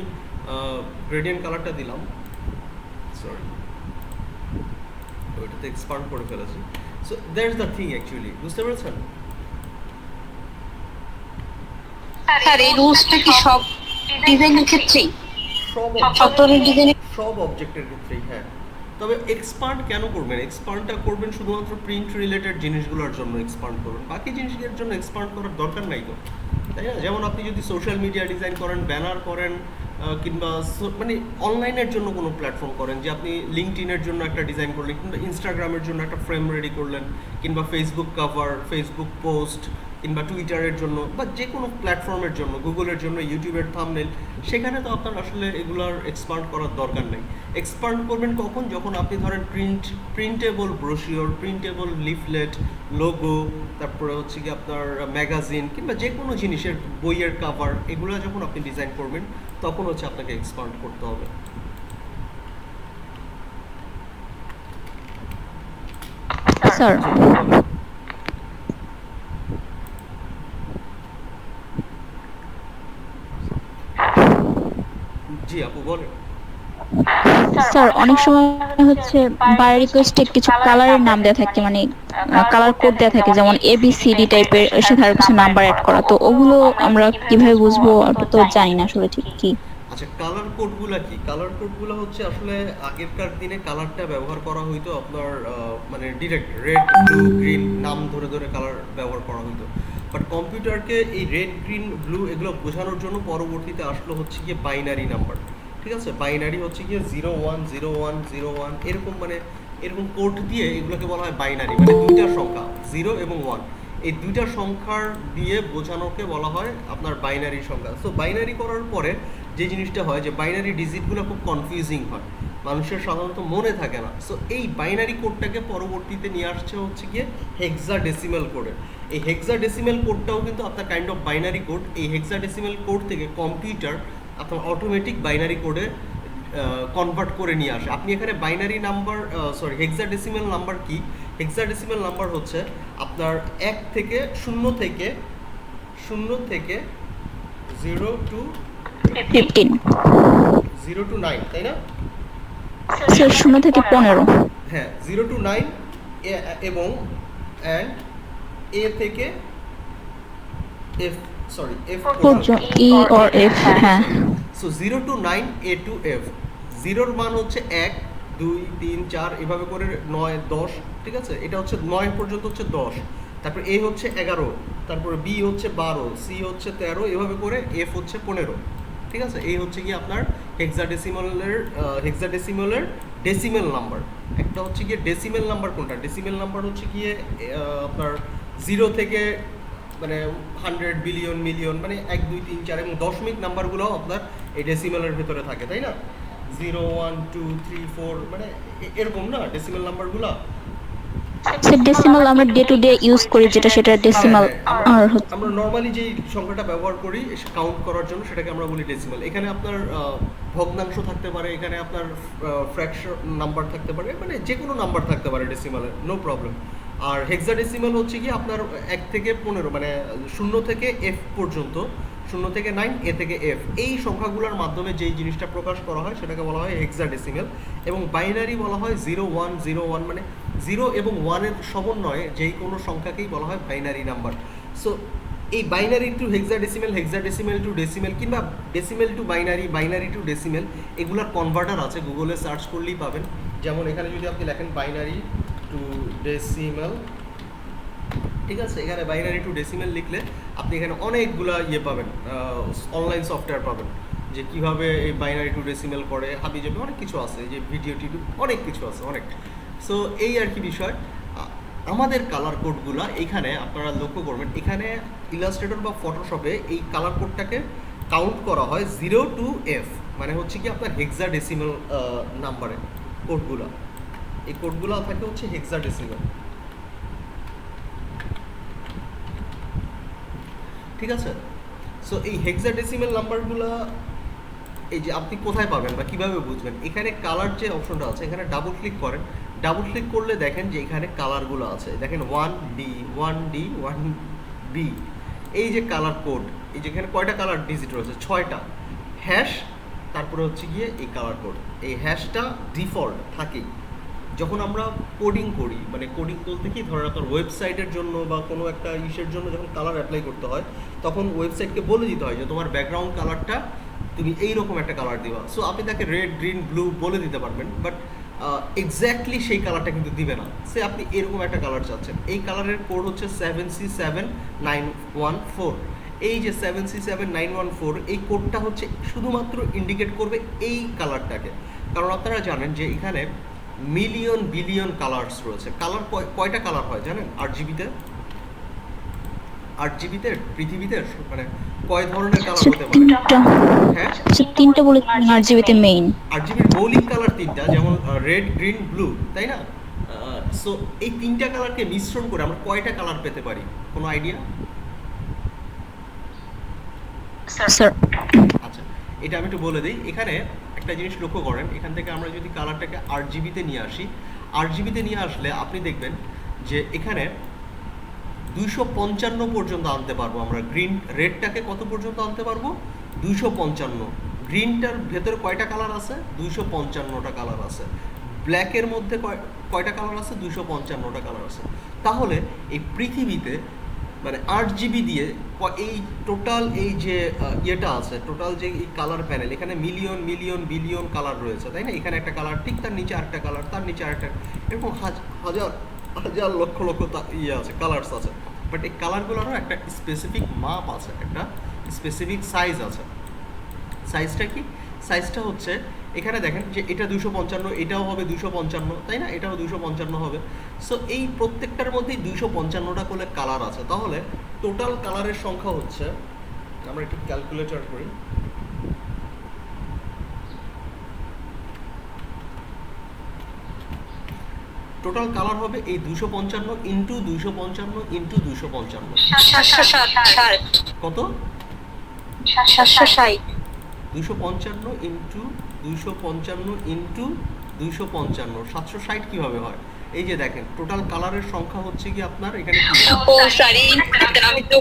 গ্রেডিয়েন্ট কালারটা দিলাম, সরি ওইটাতে এক্সপান্ড করে ফেলেছি। So that's the thing actually, বুঝতে পেরেছেন? স্যার এই রুলসটা কি সব ডিজাইনের ক্ষেত্রেই, সব ধরনের ডিজাইনে? সব অবজেক্টের ক্ষেত্রেই, হ্যাঁ। তবে এক্সপান্ড কেন করবেন? এক্সপান্ডটা করবেন শুধুমাত্র প্রিন্ট রিলেটেড জিনিসগুলোর জন্য এক্সপান্ড করুন, বাকি জিনিসের জন্য এক্সপান্ড করার দরকার নাই তো, তাই না? যেমন আপনি যদি সোশ্যাল মিডিয়া ডিজাইন করেন, ব্যানার করেন, কিংবা মানে অনলাইনের জন্য কোনো প্ল্যাটফর্ম করেন, যে আপনি লিঙ্কডইনের জন্য একটা ডিজাইন করলেন, কিংবা ইনস্টাগ্রামের জন্য একটা ফ্রেম রেডি করলেন, কিংবা ফেসবুক কভার, ফেসবুক পোস্ট, কিংবা টুইটারের জন্য, বা যে কোনো প্ল্যাটফর্মের জন্য, গুগলের জন্য, ইউটিউবের থাম্বনেল, সেখানে তো আপনার আসলে এগুলার এক্সপান্ড করার দরকার নেই। এক্সপান্ড করবেন কখন? যখন আপনি ধরেন printable brochure, printable leaflet, logo, তারপরে হচ্ছে কি আপনার ম্যাগাজিন, কিংবা যে কোনো জিনিসের বইয়ের কভার, এগুলো যখন আপনি ডিজাইন করবেন তখন হচ্ছে আপনাকে এক্সপান্ড করতে হবে। স্যার জি আপু বলেন। স্যার অনেক সময় হচ্ছে বাই রিকোয়েস্টে কিছু কালারের নাম দেওয়া থাকে, মানে কালার কোড দেওয়া থাকে, যেমন ABCD টাইপের, সাথে আর কিছু নাম্বার অ্যাড করা, তো ওগুলো আমরা কিভাবে বুঝবো? ওটা তো জানি না আসলে ঠিক কি। আচ্ছা, কালার কোডগুলা কি? কালার কোডগুলো হচ্ছে আসলে আগেরকার দিনে কালারটা ব্যবহার করা হইতো আপনার মানে ডিরেক্ট রেড, ব্লু, গ্রিন নাম ধরে ধরে কালার ব্যবহার করা হইতো। বাট কম্পিউটারকে এই রেড, গ্রিন, ব্লু এগুলো বোঝানোর জন্য পরবর্তীতে আসলো হচ্ছে গিয়ে বাইনারি নাম্বার, ঠিক আছে? বাইনারি হচ্ছে গিয়ে 010101 এরকম, মানে এরকম কোড দিয়ে এগুলোকে বলা হয় বাইনারি, মানে দুইটা সংখ্যা 0 এবং 1, এই দুইটা সংখ্যার দিয়ে বোঝানোকে বলা হয় আপনার বাইনারি সংখ্যা। সো বাইনারি করার পরে যে জিনিসটা হয় যে বাইনারি ডিজিটগুলো খুব কনফিউজিং হয়, মানুষের সাধারণত মনে থাকে না। সো এই বাইনারি কোডটাকে পরবর্তীতে নিয়ে আসছে হচ্ছে গিয়ে হেক্সাডেসিমাল কোডে। এই হেক্সাডেসিমাল কোডটাও কিন্তু আপনার কাইন্ড অফ বাইনারি কোড। এই হেক্সাডেসিমাল কোড থেকে কম্পিউটার আপনার অটোমেটিক বাইনারি কোডে কনভার্ট করে নিয়ে আসে। আপনি এখানে বাইনারি নাম্বার, হেক্সাডেসিমাল নাম্বার কি? হেক্সাডেসিমাল নাম্বার হচ্ছে আপনার 1 থেকে 0 থেকে 0 টু 15 0 টু 9, তাই না? স্যার 0 থেকে 15, হ্যাঁ 0 টু 9 এবং অ্যান্ড এ থেকে F, F E or F, হ্যাঁ। So 0 to 9 A to F। 0-র মান হচ্ছে 1 2 3 4 এভাবে করে 9 10, ঠিক আছে? এটা হচ্ছে 9 পর্যন্ত হচ্ছে 10, তারপর A হচ্ছে 11, তারপরে B হচ্ছে 12, C হচ্ছে 13, এভাবে করে F হচ্ছে 15, ঠিক আছে? এই হচ্ছে কি আপনার হেক্সাডেসিমালের ডেসিমেল নাম্বার। একটা হচ্ছে গিয়ে ডেসিমেল নাম্বার, কোনটা? ডেসিমেল নাম্বার হচ্ছে গিয়ে আপনার 0 থেকে মানে 100, বিলিয়ন, মিলিয়ন, মানে 1 2 3 4 এবং দশমিক নাম্বারগুলো আপনার এই ডেসিমেলের ভেতরে থাকে, তাই না? 0 1 2 3 4 মানে এরকম না ডেসিমেল নাম্বারগুলো। সে ডেসিমাল আমরা ডে টু ডে ইউজ করি যেটা সেটা ডেসিমাল আর হচ্ছে আমরা নর্মালি যেই সংখ্যাটা ব্যবহার করি কাউন্ট করার জন্য সেটাকে আমরা বলি ডেসিমাল। এখানে আপনার ভগ্নাংশ থাকতে পারে, এখানে আপনার ফ্র্যাকশন নাম্বার থাকতে পারে, মানে যে কোনো নাম্বার থাকতে পারে ডেসিমালের, নো প্রবলেম। আর হেক্সাডেসিমাল হচ্ছে কি আপনার 1 থেকে 15 মানে 0 থেকে F পর্যন্ত, 0 থেকে 9, A থেকে F, এই সংখ্যাগুলোর মাধ্যমে যেই জিনিসটা প্রকাশ করা হয় সেটাকে বলা হয় হেক্সাডেসিমাল। এবং বাইনারি বলা হয় 0 1 0 1, মানে 0 এবং 1 এর সমন্বয়ে যেই কোনো সংখ্যাকেই বলা হয় বাইনারি নাম্বার। সো এই binary to hexadecimal, hexadecimal to decimal, কিংবা decimal to binary, binary to decimal, এগুলার কনভার্টার আছে, গুগলে সার্চ করলেই পাবেন। যেমন এখানে যদি আপনি লেখেন বাইনারি টু ডেসিমাল, ঠিক আছে, এখানে বাইনারি টু ডেসিমাল লিখলে আপনি এখানে অনেকগুলা ইয়ে পাবেন, অনলাইন সফটওয়্যার পাবেন যে কীভাবে এই বাইনারি টু ডেসিমাল করে, হাবি যাবে অনেক কিছু আছে, এই যে ভিডিও টিডিও অনেক কিছু আছে, অনেক। সো এই আর কি বিষয়। আমাদের কালার কোডগুলো এইখানে আপনারা লক্ষ্য করবেন, এখানে ইলাস্ট্রেটর বা ফটোশপে এই কালার কোডটাকে কাউন্ট করা হয় 0 to F, মানে হচ্ছে কি আপনার হেক্সাডেসিমাল নাম্বারে কোডগুলো, এই কোডগুলো থাকে হচ্ছে হেক্সাডেসিমাল, ঠিক আছে। সো এই হেক্সাডেসিমাল নাম্বারগুলো এই যে আপনি কোথায় পাবেন বা কিভাবে বুঝবেন, এখানে কালার যে অপশনটা আছে এখানে ডাবল ক্লিক করেন, ডাবল ক্লিক করলে দেখেন যে এখানে কালারগুলো আছে, দেখেন 1D 1D 1B, এই যে কালার কোড, এই যে এখানে কয়টা কালার ডিজিট রয়েছে, 6টা হ্যাশ, তারপরে হচ্ছে গিয়ে এই কালার কোড। এই হ্যাশটা ডিফল্ট থাকেই যখন আমরা কোডিং করি, মানে কোডিং বলতে কি ধরেন আপনার ওয়েবসাইটের জন্য বা কোনো একটা ইসের জন্য যখন কালার অ্যাপ্লাই করতে হয় তখন ওয়েবসাইটকে বলে দিতে হয় যে তোমার ব্যাকগ্রাউন্ড কালারটা তুমি এইরকম একটা কালার দিবা। সো আপনি তাকে রেড গ্রিন ব্লু বলে দিতে পারবেন, বাট এক্স্যাক্টলি সেই কালারটা কিন্তু দিবে না। সে আপনি এরকম একটা কালার চাচ্ছেন, এই কালারের কোড হচ্ছে 7C7914। এই যে 7C7914 এই কোডটা হচ্ছে শুধুমাত্র ইন্ডিকেট করবে এই কালারটাকে, কারণ আপনারা জানেন যে এখানে মিলিয়ন বিলিয়ন কালার্স রয়েছে। কালার কয়টা কালার হয় জানেন RGB-তে? RGB-তে পৃথিবীতে মানে কয় ধরনের কালার হতে পারে? হ্যাঁ, তিনটা বলে আরজিবিতে মেইন। RGB-র মৌলিক কালার 3টা, যেমন রেড গ্রিন ব্লু, তাই না? সো এই 3টা কালারকে মিশ্রণ করে আমরা কয়টা কালার পেতে পারি, কোনো আইডিয়া? স্যার আচ্ছা, এটা আমি একটু বলে দিই। এখানে একটা জিনিস লক্ষ্য করেন, এখান থেকে আমরা যদি কালারটাকে RGB-তে নিয়ে আসি, RGB-তে নিয়ে আসলে আপনি দেখবেন যে এখানে 255 পর্যন্ত আনতে পারবো আমরা। গ্রিন রেডটাকে কত পর্যন্ত আনতে পারবো? 255। গ্রিনটার ভেতরে কয়টা কালার আছে? 255টা কালার আছে। ব্ল্যাকের মধ্যে কয়টা কালার আছে? 255টা কালার আছে। তাহলে এই পৃথিবীতে মানে 8GB দিয়ে এই টোটাল এই যে ইয়েটা আছে, টোটাল যে এই কালার প্যানেল, এখানে মিলিয়ন মিলিয়ন বিলিয়ন কালার রয়েছে, তাই না? এখানে একটা কালার, ঠিক তার নিচে আরেকটা কালার, তার নিচে আরেকটা, এরকম হাজার হাজার লক্ষ লক্ষ ইয়ে আছে, কালার্স আছে। বাট এই কালারগুলোরও একটা স্পেসিফিক মাপ আছে, একটা স্পেসিফিক সাইজ আছে। সাইজটা কি? সাইজটা হচ্ছে এখানে দেখেন যে এটা 255, এটাও হবে 255, তাই না? এটাও 255 হবে। সো এই প্রত্যেকটার মধ্যেই 255টা করে কালার আছে। তাহলে টোটাল কালারের সংখ্যা হচ্ছে, আমরা একটু ক্যালকুলেটর করি, টোটাল কালার হবে এই 255 ইন্টু 255 ইন্টু 255। কত? 760। 255 ইন্টু 255 ইন্টু 255, 760 কিভাবে হয়? এই যে দেখেন টোটাল কালারের সংখ্যা হচ্ছে কি আপনার এখানে ও সরি, আমি তো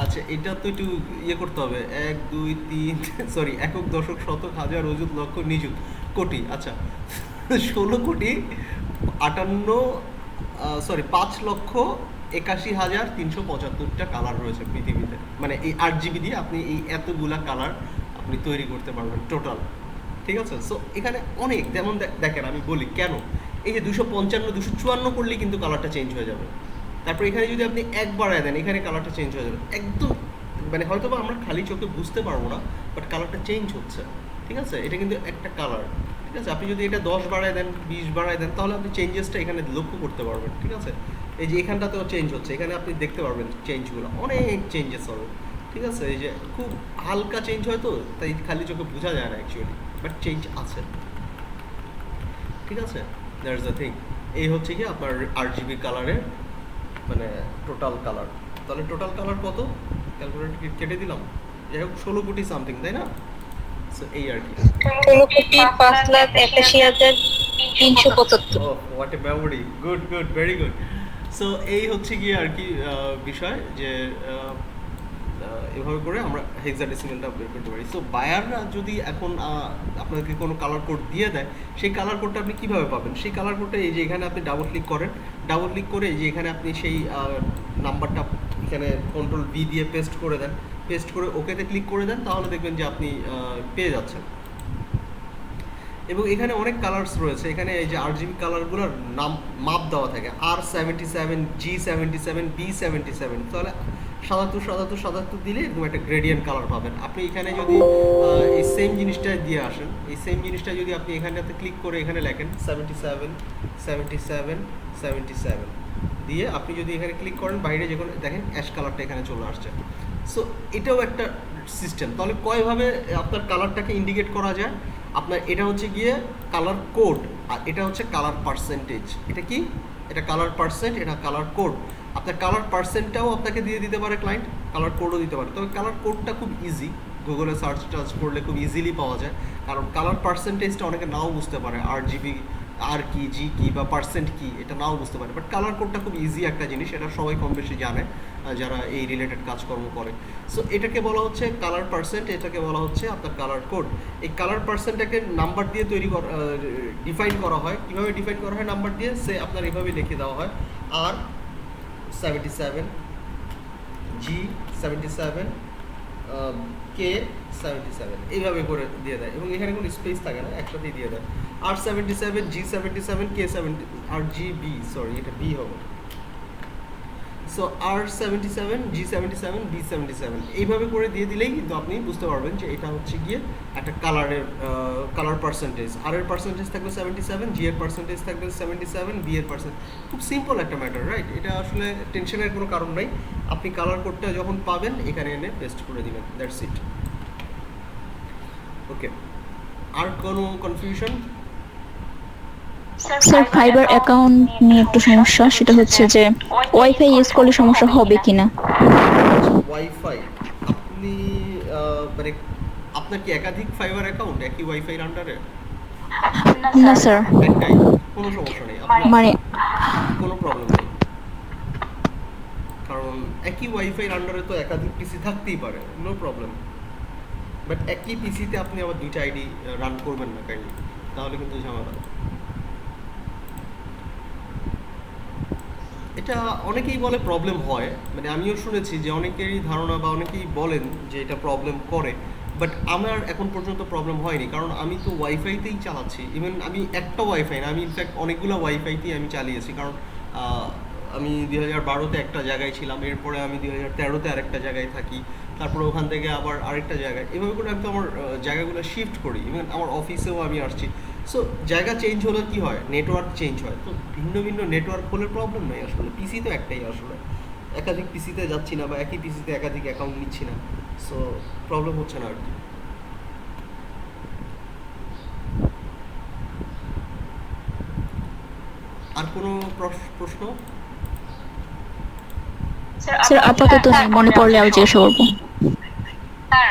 আচ্ছা, এটা তো একটু ইয়ে করতে হবে, 1 2 3 সরি, একক দশক শতক হাজার অযুত লক্ষ নিযুত কোটি। আচ্ছা 16 কোটি 58 সরি 5,81,375টা কালার রয়েছে পৃথিবীতে, মানে এই 8GB দিয়ে আপনি এই এতগুলা কালার আপনি তৈরি করতে পারবেন টোটাল, ঠিক আছে? সো এখানে অনেক, যেমন দেখেন আমি বলি কেন, এই যে 255 254 করলেই কিন্তু কালারটা চেঞ্জ হয়ে যাবে। তারপর এখানে যদি আপনি 1 বাড়ায় দেন এখানে কালারটা চেঞ্জ হয়ে যাবে একদম, মানে হয়তো বা আমরা খালি চোখে বুঝতে পারবো না, বাট কালারটা চেঞ্জ হচ্ছে, ঠিক আছে? এটা কিন্তু একটা কালার, ঠিক আছে? আপনি যদি এটা 10 বাড়ায় দেন 20 বাড়ায় দেন তাহলে আপনি চেঞ্জেসটা এখানে লক্ষ্য করতে পারবেন, ঠিক আছে? এই যে এখানটাতেও চেঞ্জ হচ্ছে, এখানে আপনি দেখতে পারবেন চেঞ্জগুলো, অনেক চেঞ্জেস হবে, ঠিক আছে? এই যে খুব হালকা চেঞ্জ হয় তো, তাই খালি চোখে বোঝা যায় না অ্যাকচুয়ালি, বাট চেঞ্জ আছে, ঠিক আছে? That's the thing. এই হচ্ছে কি আপনার RGB কালারের মানে টোটাল কালার। তাহলে টোটাল কালার কত ক্যালকুলেটর কেটে দিলাম, যাই হোক 16 কোটি সামথিং, তাই না? সো এই আর কি। 16,85,375। What a memory, good good, very good. So এই হচ্ছে গিয়ে আর কি বিষয় যে এভাবে করে আমরা হেক্সাডেসিমেলটা বের করতে পারি। সো বায়াররা যদি এখন আপনাদেরকে কোনো কালার কোড দিয়ে দেয়, সেই কালার কোডটা আপনি কীভাবে পাবেন? সেই কালার কোডটা এই যে এখানে আপনি ডাবল ক্লিক করেন, ডাবল ক্লিক করে এই যে এখানে আপনি সেই নাম্বারটা এখানে Ctrl+V দিয়ে পেস্ট করে দেন, পেস্ট করে ওকেতে ক্লিক করে দেন, তাহলে দেখবেন যে আপনি পেয়ে যাচ্ছেন। এবং এখানে অনেক কালার্স রয়েছে, এখানে এই যে RGB কালারগুলোর নাম মাপ দেওয়া থাকে, R77, G77, B77, তাহলে 77 দিলে এরকম একটা গ্রেডিয়েন্ট কালার পাবেন। আপনি এখানে যদি এই সেম জিনিসটা দিয়ে আসেন, এই সেম জিনিসটা যদি আপনি এখানেতে ক্লিক করে এখানে লেখেন 77, 77, 77 দিয়ে আপনি যদি এখানে ক্লিক করেন, বাইরে যখন দেখেন অ্যাশ কালারটা এখানে চলে আসছে। সো এটাও একটা সিস্টেম। তাহলে কয়ভাবে আপনার কালারটাকে ইন্ডিকেট করা যায়? আপনার এটা হচ্ছে গিয়ে কালার কোড, আর এটা হচ্ছে কালার পার্সেন্টেজ। এটা কি? এটা কালার পার্সেন্ট, এটা কালার কোড। আপনার কালার পার্সেন্টটাও আপনাকে দিয়ে দিতে পারে ক্লায়েন্ট, কালার কোডও দিতে পারে। তবে কালার কোডটা খুব ইজি, গুগলে সার্চ টার্চ করলে খুব ইজিলি পাওয়া যায়। কারণ কালার পার্সেন্টেজটা অনেকে নাও বুঝতে পারে, RGB আর কি, জি কি বা পার্সেন্ট কি, এটা নাও বুঝতে পারে। বাট কালার কোডটা খুব ইজি একটা জিনিস, এটা সবাই কম বেশি জানে যারা এই রিলেটেড কাজকর্ম করে। সো এটাকে বলা হচ্ছে কালার পার্সেন্ট, এটাকে বলা হচ্ছে আপনার কালার কোড। এই কালার পার্সেন্টটাকে নাম্বার দিয়ে তৈরি করা, ডিফাইন করা হয়। কীভাবে ডিফাইন করা হয়? নাম্বার দিয়ে। সে আপনার এভাবে লিখে দেওয়া হয় R77, G77, K77, এইভাবে করে দিয়ে দেয়। এবং এখানে কোনো স্পেস থাকে না, একসাথেই দিয়ে দেয়। R77, G77, K70, আর GB, সরি এটা B হবে। সো R77, G77, B77 এইভাবে করে দিয়ে দিলেই কিন্তু আপনি বুঝতে পারবেন যে এটা হচ্ছে গিয়ে একটা কালারের কালার পার্সেন্টেজ। আর এর পার্সেন্টেজ থাকবে 77, G এর পার্সেন্টেজ থাকবে 77, B এর পার্সেন্ট। খুব সিম্পল একটা ম্যাটার, রাইট? এটা আসলে টেনশনের কোনো কারণ নাই। আপনি কালার কোডটা যখন পাবেন এখানে এনে পেস্ট করে দিবেন, দ্যাটস ইট। ওকে, আর কোনো কনফিউশন? স্যার ফাইবার অ্যাকাউন্ট নিয়ে একটু সমস্যা, সেটা হচ্ছে যে ওয়াইফাই ইউজ করলে সমস্যা হবে কিনা। ওয়াইফাই আপনি মানে আপনার কি একাধিক ফাইবার অ্যাকাউন্ট একই ওয়াইফাইয়ের আন্ডারে? না স্যার, একটাই, কোনো সমস্যা নেই, মানে কোনো প্রবলেম নেই। কারণ একই ওয়াইফাইয়ের আন্ডারে তো একাধিক পিসি থাকতেই পারে, নো প্রবলেম। বাট একই পিসিতে আপনি আবার দুইটা আইডি রান করবেন না কাইন্ডলি, তাহলে কিন্তু ঝামেলা। এটা অনেকেই বলে প্রবলেম হয়, মানে আমিও শুনেছি যে অনেকেরই ধারণা বা অনেকেই বলেন যে এটা প্রবলেম করে। বাট আমার এখন পর্যন্ত প্রবলেম হয়নি, কারণ আমি তো ওয়াইফাইতেই চালাচ্ছি। ইভেন আমি একটা ওয়াইফাই না, আমি ইনফ্যাক্ট অনেকগুলো ওয়াইফাইতেই আমি চালিয়েছি। কারণ আমি 2012-তে একটা জায়গায় ছিলাম, এরপরে আমি 2013-তে আরেকটা জায়গায় থাকি, তারপরে ওখান থেকে আবার আরেকটা জায়গায়, এভাবে করে আমি তো আমার জায়গাগুলো শিফট করি। ইভেন আমার অফিসেও আমি আসছি। সো জায়গা চেঞ্জ হলে কি হয়? নেটওয়ার্ক চেঞ্জ হয়। তো ভিন্ন ভিন্ন নেটওয়ার্ক হলে প্রবলেম নেই আসলে, পিসি তো একটাই আসলে। একাধিক পিসিতে যাচ্ছি না বা একই পিসিতে একাধিক অ্যাকাউন্ট নিচ্ছি না, সো প্রবলেম হচ্ছে না আর কি। আর কোনো প্রশ্ন? স্যার আপাতত মনে পড়লে আমি জিজ্ঞাসা করবো।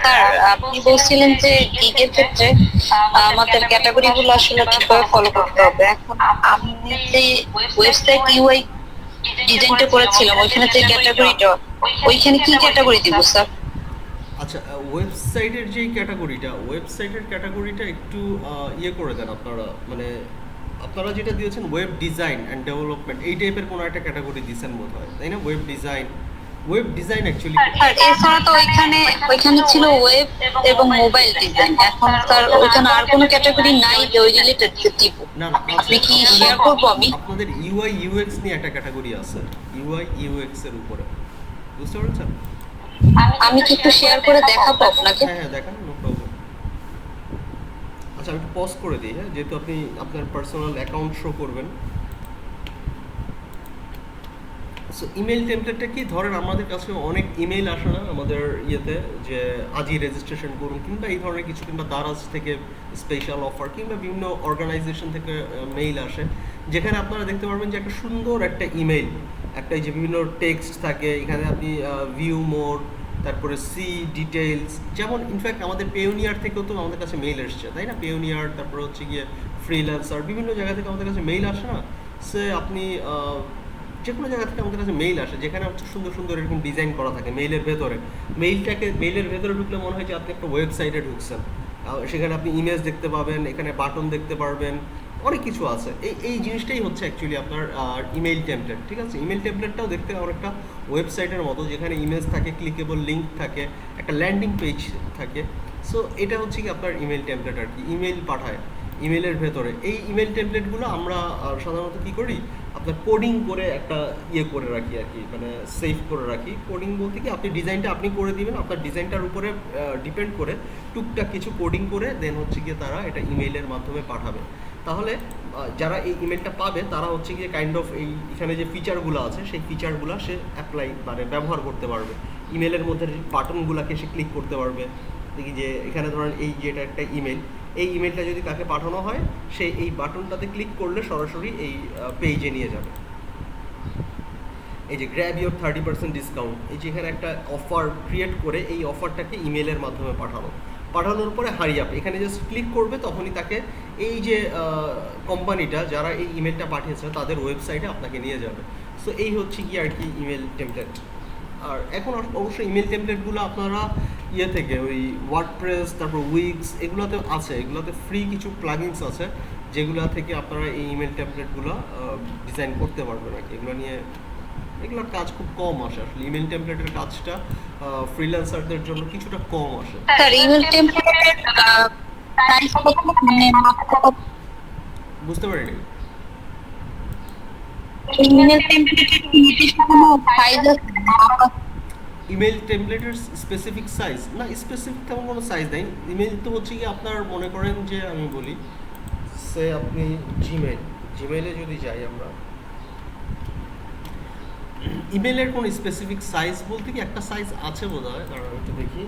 স্যার আপনি বলছিলেন যে গিগের ক্ষেত্রে আমাদের ক্যাটাগরি গুলো আসলে ঠিকভাবে ফলো করতে হবে। এখন আমি যে ওয়েবসাইট ইউআই ডিজাইনটা করেছিলাম, ওইখানে যে ক্যাটাগরিটা, ওইখানে কি ক্যাটাগরি দিব স্যার? আচ্ছা, ওয়েবসাইটের ক্যাটাগরিটা একটু ইয়ে করে দেন আপনারা, মানে আপনারা যেটা দিয়েছেন ওয়েব ডিজাইন অ্যান্ড ডেভেলপমেন্ট, এই টাইপের কোনো একটা ক্যাটাগরি দিয়েছেন বোধ হয়, তাই না? Web design actually. আর এছাড়া তো ওইখানে ছিল ওয়েব এবং মোবাইল ডিজাইন। এখন স্যার ওইখানে আর কোনো ক্যাটাগরি নাই যে ওই রিলেটেড দিব? না না, আপনি কি শেয়ার করবো? আমি আপনাদের ইউআই ইউএক্স নিয়ে একটা ক্যাটাগরি আছে, ইউআই ইউএক্স এর উপরে, বুঝতে পারছেন? আমি কি একটু শেয়ার করে দেখাবো আপনাকে? হ্যাঁ দেখান, নো প্রবলেম। আচ্ছা আমি একটু পজ করে দিই, হ্যাঁ, যেহেতু আপনি আপনার পার্সোনাল অ্যাকাউন্ট শো করবেন। সো ইমেল টেমপ্লেটটা কি, ধরেন আমাদের কাছে অনেক ইমেল আসে না আমাদের ইয়েতে যে আজই রেজিস্ট্রেশন করুন কিংবা এই ধরনের কিছু, কিংবা দারাজ থেকে স্পেশাল অফার কিংবা বিভিন্ন অর্গানাইজেশন থেকে মেইল আসে, যেখানে আপনারা দেখতে পারবেন যে একটা সুন্দর একটা ইমেল, একটা এই যে বিভিন্ন টেক্সট থাকে, এখানে আপনি ভিউ মোর, তারপরে সি ডিটেলস, যেমন ইনফ্যাক্ট আমাদের পেওনিয়ার থেকেও তো আমাদের কাছে মেইল এসছে, তাই না? পেওনিয়ার, তারপরে হচ্ছে গিয়ে ফ্রিল্যান্সার, বিভিন্ন জায়গা থেকে আমাদের কাছে মেইল আসে না? সে আপনি যে কোনো জায়গা থেকে আমাদের কাছে মেইল আসে, যেখানে হচ্ছে সুন্দর সুন্দর এরকম ডিজাইন করা থাকে মেইলের ভেতরে। মেইলের ভেতরে ঢুকলে মনে হয় যে আপনি একটা ওয়েবসাইটে ঢুকছেন। সেখানে আপনি ইমেজ দেখতে পাবেন, এখানে বাটন দেখতে পারবেন, অনেক কিছু আছে। এই জিনিসটাই হচ্ছে অ্যাকচুয়ালি আপনার ইমেল টেমপ্লেট, ঠিক আছে? ইমেল টেমপ্লেটটাও দেখতে অনেকটা ওয়েবসাইটের মতো, যেখানে ইমেজ থাকে, ক্লিকেবল লিঙ্ক থাকে, একটা ল্যান্ডিং পেজ থাকে। সো এটা হচ্ছে কি আপনার ইমেল টেমপ্লেট আর কি, ইমেল পাঠায় ইমেলের ভেতরে। এই ইমেল টেমপ্লেটগুলো আমরা সাধারণত কী করি, আপনার কোডিং করে একটা ইয়ে করে রাখি আর কি, মানে সেভ করে রাখি। কোডিং বলতে কি, আপনি ডিজাইনটা আপনি করে দিবেন, আপনার ডিজাইনটার উপরে ডিপেন্ড করে টুকটাক কিছু কোডিং করে দেন হচ্ছে গিয়ে তারা এটা ইমেইলের মাধ্যমে পাঠাবে। তাহলে যারা এই ইমেলটা পাবে তারা হচ্ছে গিয়ে কাইন্ড অফ এই এখানে যে ফিচারগুলো আছে সেই ফিচারগুলো সে অ্যাপ্লাই মানে ব্যবহার করতে পারবে। ইমেলের মধ্যে বাটনগুলোকে সে ক্লিক করতে পারবে। দেখি যে এখানে ধরেন এই যে এটা একটা ইমেল, এই ইমেলটা যদি তাকে পাঠানো হয়, সে এই বাটনটাতে ক্লিক করলে সরাসরি এই পেজে নিয়ে যাবে। এই যে গ্র্যাব ইউর 30% ডিসকাউন্ট, এই যে এখানে একটা অফার ক্রিয়েট করে এই অফারটাকে ইমেলের মাধ্যমে পাঠানোর পরে হারি আপ, এখানে জাস্ট ক্লিক করবে, তখনই তাকে এই যে কোম্পানিটা যারা এই ইমেলটা পাঠিয়েছে তাদের ওয়েবসাইটে আপনাকে নিয়ে যাবে। সো এই হচ্ছে কি আর কি ইমেল টেমপ্লেট। আর এখন অবশ্যই ইমেল টেমপ্লেটগুলো আপনারা ইয়ে থেকে ওই ওয়ার্ডপ্রেস, তারপর উইক্স, এগুলোতে আছে, এগুলোতে ফ্রি কিছু প্লাগইনস আছে যেগুলো থেকে আপনারা এই ইমেল টেমপ্লেটগুলো ডিজাইন করতে পারবেন আর কি। এগুলোর কাজ খুব কম আসে আসলে, ইমেল টেমপ্লেটের কাজটা ফ্রিল্যান্সারদের জন্য কিছুটা কম আসে। স্যার ইমেল টেমপ্লেটের সাইজ কত, মানে মাপ কত? বুঝতে পারিনি। ইমেল টেমপ্লেটের নির্দিষ্ট কোনো সাইজ আছে, মাপ আছে? ইমেল টেমপ্লেটের স্পেসিফিক সাইজ না, স্পেসিফিক তেমন কোনো সাইজ নেই। ইমেল তো হচ্ছে কি আপনার মনে করেন যে আমি বলি সে আপনি জিমেইলে যদি যাই আমরা, ইমেলের কোনো স্পেসিফিক সাইজ বলতে কি একটা সাইজ আছে বোধহয়, দাঁড়ান একটু দেখি।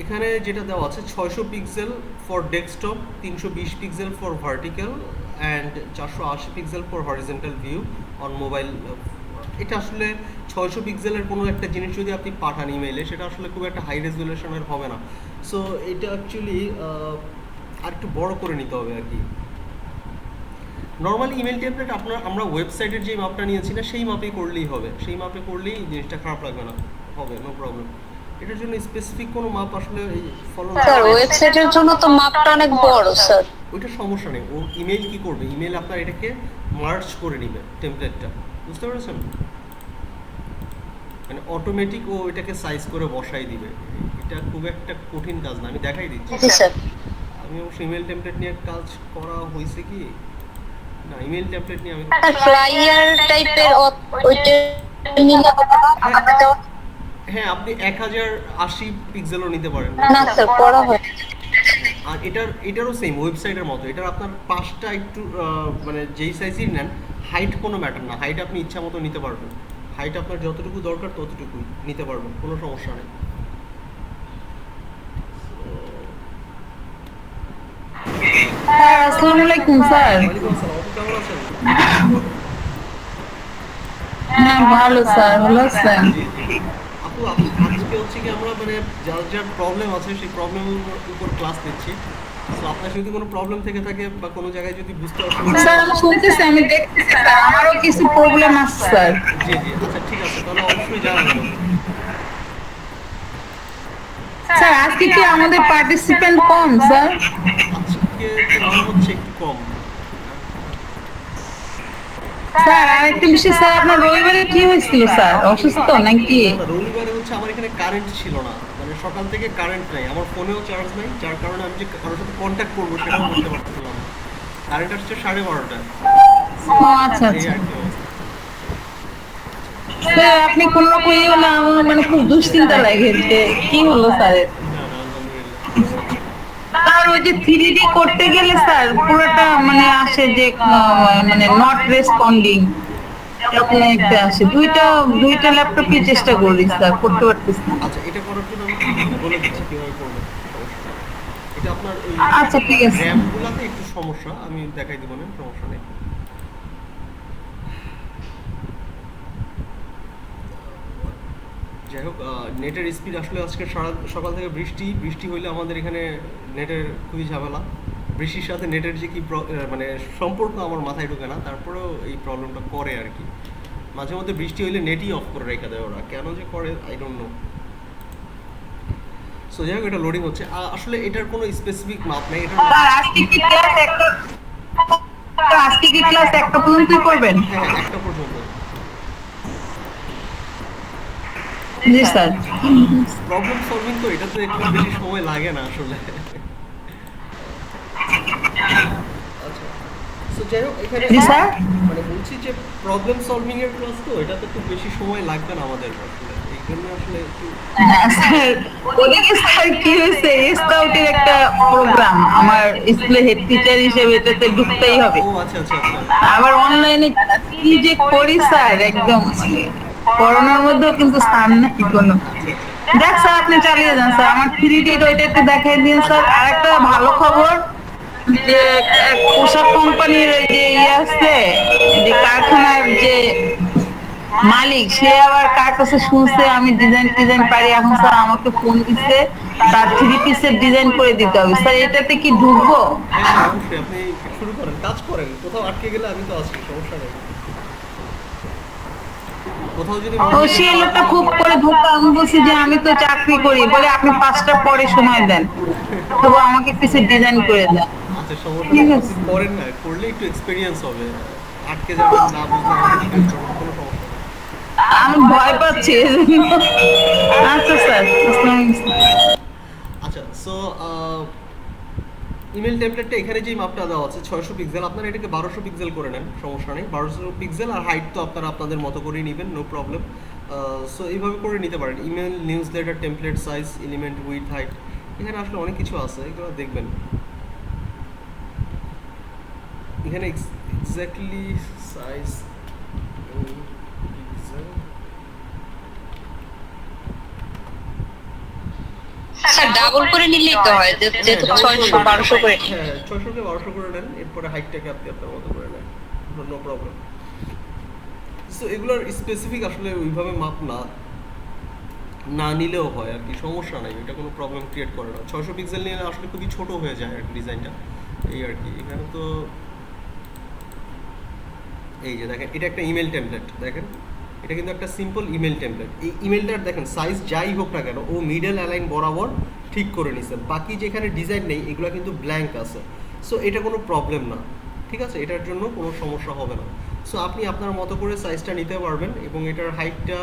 এখানে যেটা দেওয়া আছে 600 pixel for desktop, 320 pixel for vertical and 480 pixel for horizontal view on mobile. এটা আসলে 600 পিক্সেলের কোনো একটা জিনিস যদি আপনি পাঠান ইমেইলে, সেটা আসলে খুব একটা হাই রেজুলেশনের হবে না। সো এটা অ্যাকচুয়ালি আর একটু বড় করে নিতে হবে আর কি। নর্মাল ইমেল টেমপ্লেট আমরা ওয়েবসাইটের যে মাপটা নিয়েছি না, সেই মাপেই করলেই হবে, সেই মাপে করলেই জিনিসটা খারাপ লাগবে না, হবে, নো প্রবলেম। এটার জন্য স্পেসিফিক কোনো মাপ আসলে ফলো না। স্যার ওয়েবসাইটের জন্য তো মাপটা অনেক বড় স্যার। ওইটা সমস্যা নেই, ও ইমেল কি করবে, ইমেল আপনার এটাকে মার্জ করে নেবে টেমপ্লেটটা, বুঝতে পেরেছেন? মানে অটোমেটিক ও এটাকে সাইজ করে বসাই দিবে। এটা খুব একটা কঠিন কাজ না, আমি দেখাই দিচ্ছি। জি স্যার। আমি অবশ্য ইমেল টেমপ্লেট নিয়ে কাজ করা হয়েছে কি না, ইমেল টেমপ্লেট নিয়ে আমি ফ্লাইয়ার টাইপের ওইটা নিলে হ্যাঁ, আপনি 1080 পিক্সেলও নিতে পারেন। না স্যার পড়া হয়। আর এটারও সেম ওয়েবসাইটের মতো, এটার আপনার পাশটা একটু মানে যেই সাইজই নেন, হাইট কোনো ম্যাটার না, হাইট আপনি ইচ্ছা মতো নিতে পারবেন, হাইট আপনার যতটুকু দরকার ততটুকুই নিতে পারবেন, কোনো সমস্যা নেই। স্যার আসসালামু আলাইকুম স্যার। ওয়ালাইকুম আসসালাম, আপনি কেমন আছেন? হ্যাঁ ভালো স্যার, ভালো আছেন? জি জি। আপু আজকে হচ্ছে কি আমরা মানে যার প্রবলেম আছে সেই প্রবলেমের উপর ক্লাস নিচ্ছি। তো আপনার যদি কোনো প্রবলেম থেকে থাকে বা কোনো জায়গায় যদি বুঝতে অসুবিধা স্যার আমি শুনতেছি, আমি দেখতেছি স্যার, আমারও কিছু প্রবলেম আছে স্যার। জি জি, আচ্ছা ঠিক আছে, তাহলে অবশ্যই জানাবেন। স্যার আজকে কি আমাদের পার্টিসিপেন্ট কম স্যার? আজকে তো মনে হচ্ছে একটু কম। স্যার আরেকটা বিষয় স্যার, আপনার রবিবারে কি হয়েছিল স্যার, অসুস্থ নাকি? না, রবিবারে হচ্ছে আমার এখানে কারেন্ট ছিল না, মানে সকাল থেকে কারেন্ট নাই, আমার ফোনেও চার্জ নাই, যার কারণে আমি যে কারোর সাথে কন্ট্যাক্ট করবো সেটাও করতে পারছিলাম না। কারেন্ট আসছে 12:30টায়। ও আচ্ছা এই আচ্ছা। আর কি অবস্থা। স্যার আপনি কোন রকম ইয়ে না, আমার মানে খুব দুশ্চিন্তা লাগে যে কি হলো স্যারের। না না আলহামদুলিল্লাহ। আর ওই যে 3D করতে গেলে স্যার পুরোটা মানে আসে যে মানে নট রেসপন্ডিং, এরকম একটা আসে। দুইটা ল্যাপটপে চেষ্টা করি স্যার, করতে পারতেছি না। আচ্ছা এটা করার জন্য আমি বলে দিচ্ছি কিভাবে করবেন, সমস্যা নেই। এটা আপনার ওই আচ্ছা ঠিক আছে। র্যাম গুলাতে একটু সমস্যা, আমি দেখাই দিব না, সমস্যা নেই। যাই হোক, নেটের স্পিড আসলে আজকে সারা সকাল থেকে বৃষ্টি বৃষ্টি হইলে আমাদের এখানে নেটের খুবই ঝামেলা। বৃষ্টির সাথে নেটের যে কি মানে সম্পর্ক আমার মাথায় ঢোকে না, তারপরেও এই প্রবলেমটা করে আর কি। মাঝে মধ্যে বৃষ্টি হইলে নেটই অফ করে রেখে দেয় ওরা, কেন যে করে আই ডোন্ট নো। সো যাই হোক, এটা লোডিং হচ্ছে। আসলে এটার কোনো স্পেসিফিক মাপ নেই, এটার স্যার আজকে কি ক্লাস একটা পর্যন্তই করবেন? হ্যাঁ একটা পর্যন্ত। জি স্যার। প্রবলেম সলভিং তো এটাতে একটু বেশি সময় লাগে না আসলে। আচ্ছা, সো যাই হোক এখানে জি স্যার। মানে বলছি যে প্রবলেম সলভিং এর ক্লাস তো এটাতে খুব বেশি সময় লাগবে না আমাদের আসলে, এই জন্য আসলে একটু স্যার ওদিকে স্যার কি হয়েছে, স্কাউটের একটা প্রোগ্রাম আমার স্কুলে হেড টিচার হিসেবে এটাতে ঢুকতেই হবে। ও আচ্ছা আচ্ছা আচ্ছা। আবার অনলাইনে কি যে করি স্যার, একদম মানে করোনার মধ্যেও কিন্তু স্থান নাকি কোনো। আচ্ছা আচ্ছা দেখ স্যার আপনি চালিয়ে যান স্যার, আমার 3D ওইটা একটু দেখাই দিন স্যার। আর একটা ভালো খবর যে পোশাক কোম্পানির যে ইয়ে আছে, যে কারখানার যে মালিক, সে আবার কার কাছে শুনছে আমি ডিজাইন পারি, এখন স্যার আমাকে ফোন দিচ্ছে তার 3 পিসের ডিজাইন করে দিতে হবে। স্যার এটাতে কি ঢুকবো? হ্যাঁ হ্যাঁ অবশ্যই, আপনি শুরু করেন, কাজ করেন, কোথাও আটকে গেলে আমি তো আছি, সমস্যা নেই। কোথাও যদি ও সেই লোকটা খুব করে ধোকা, আমি বলছি যে আমি তো চাকরি করি, বলে আপনি 5টা পরে সময় দেন, তবু আমাকে কিছু ডিজাইন করে দেন। আচ্ছা সমস্যা ঠিক নেই, আছে। আপনি করেন না, করলে একটু এক্সপিরিয়েন্স হবে। আটকে যাবেন, না বুঝলে আমাকে জিজ্ঞেস করবেন, কোনো সমস্যা নেই। আমি ভয় পাচ্ছি এজন্য। আচ্ছা স্যার, আসসালামু আলাইকুম। আচ্ছা সো ইমেল টেমপ্লেটটা এখানে যেই মাপটা দেওয়া আছে 600 পিক্সেল, আপনারা এটাকে 1200 পিক্সেল করে নেন, সমস্যা নেই। 1200 পিক্সেল, আর হাইট তো আপনারা আপনাদের মতো করেই নেবেন, নো প্রবলেম। সো এইভাবে করে নিতে পারেন। Email, news letter, template size, element, with, height, এখানে আসলে অনেক কিছু আছে, এগুলো দেখবেন। এখানে এক্স্যাক্টলি সাইজ স্যার ডাবল করে নিলেই তো হয়, যেহেতু 600 1200 করে নিই। হ্যাঁ 600 কে 1200 করে নেন, এরপরে হাইটটাকে আপনি আপনার মতো করে নেন, নো প্রবলেম। সো এগুলোর স্পেসিফিক আসলে ওইভাবে মাপ না নিলেও হয় আর কি, সমস্যা নাই, এটা কোনো প্রবলেম ক্রিয়েট করে না। 600 পিক্সেল নিলে আসলে খুবই ছোট হয়ে যায় আর কি ডিজাইনটা, এই আর কি। এখানে তো এই যে দেখেন, এটা একটা ইমেল টেমপ্লেট, দেখেন এটা কিন্তু একটা সিম্পল ইমেল টেমপ্লেট। এই ইমেলটার দেখেন সাইজ যাই হোক না কেন, ও মিডল অ্যালাইন বরাবর ঠিক করে নিছে, বাকি যেখানে ডিজাইন নেই এগুলো কিন্তু ব্ল্যাঙ্ক আছে। সো এটা কোনো প্রবলেম না, ঠিক আছে, এটার জন্য কোনো সমস্যা হবে না। সো আপনি আপনার মতো করে সাইজটা নিতে পারবেন, এবং এটার হাইটটা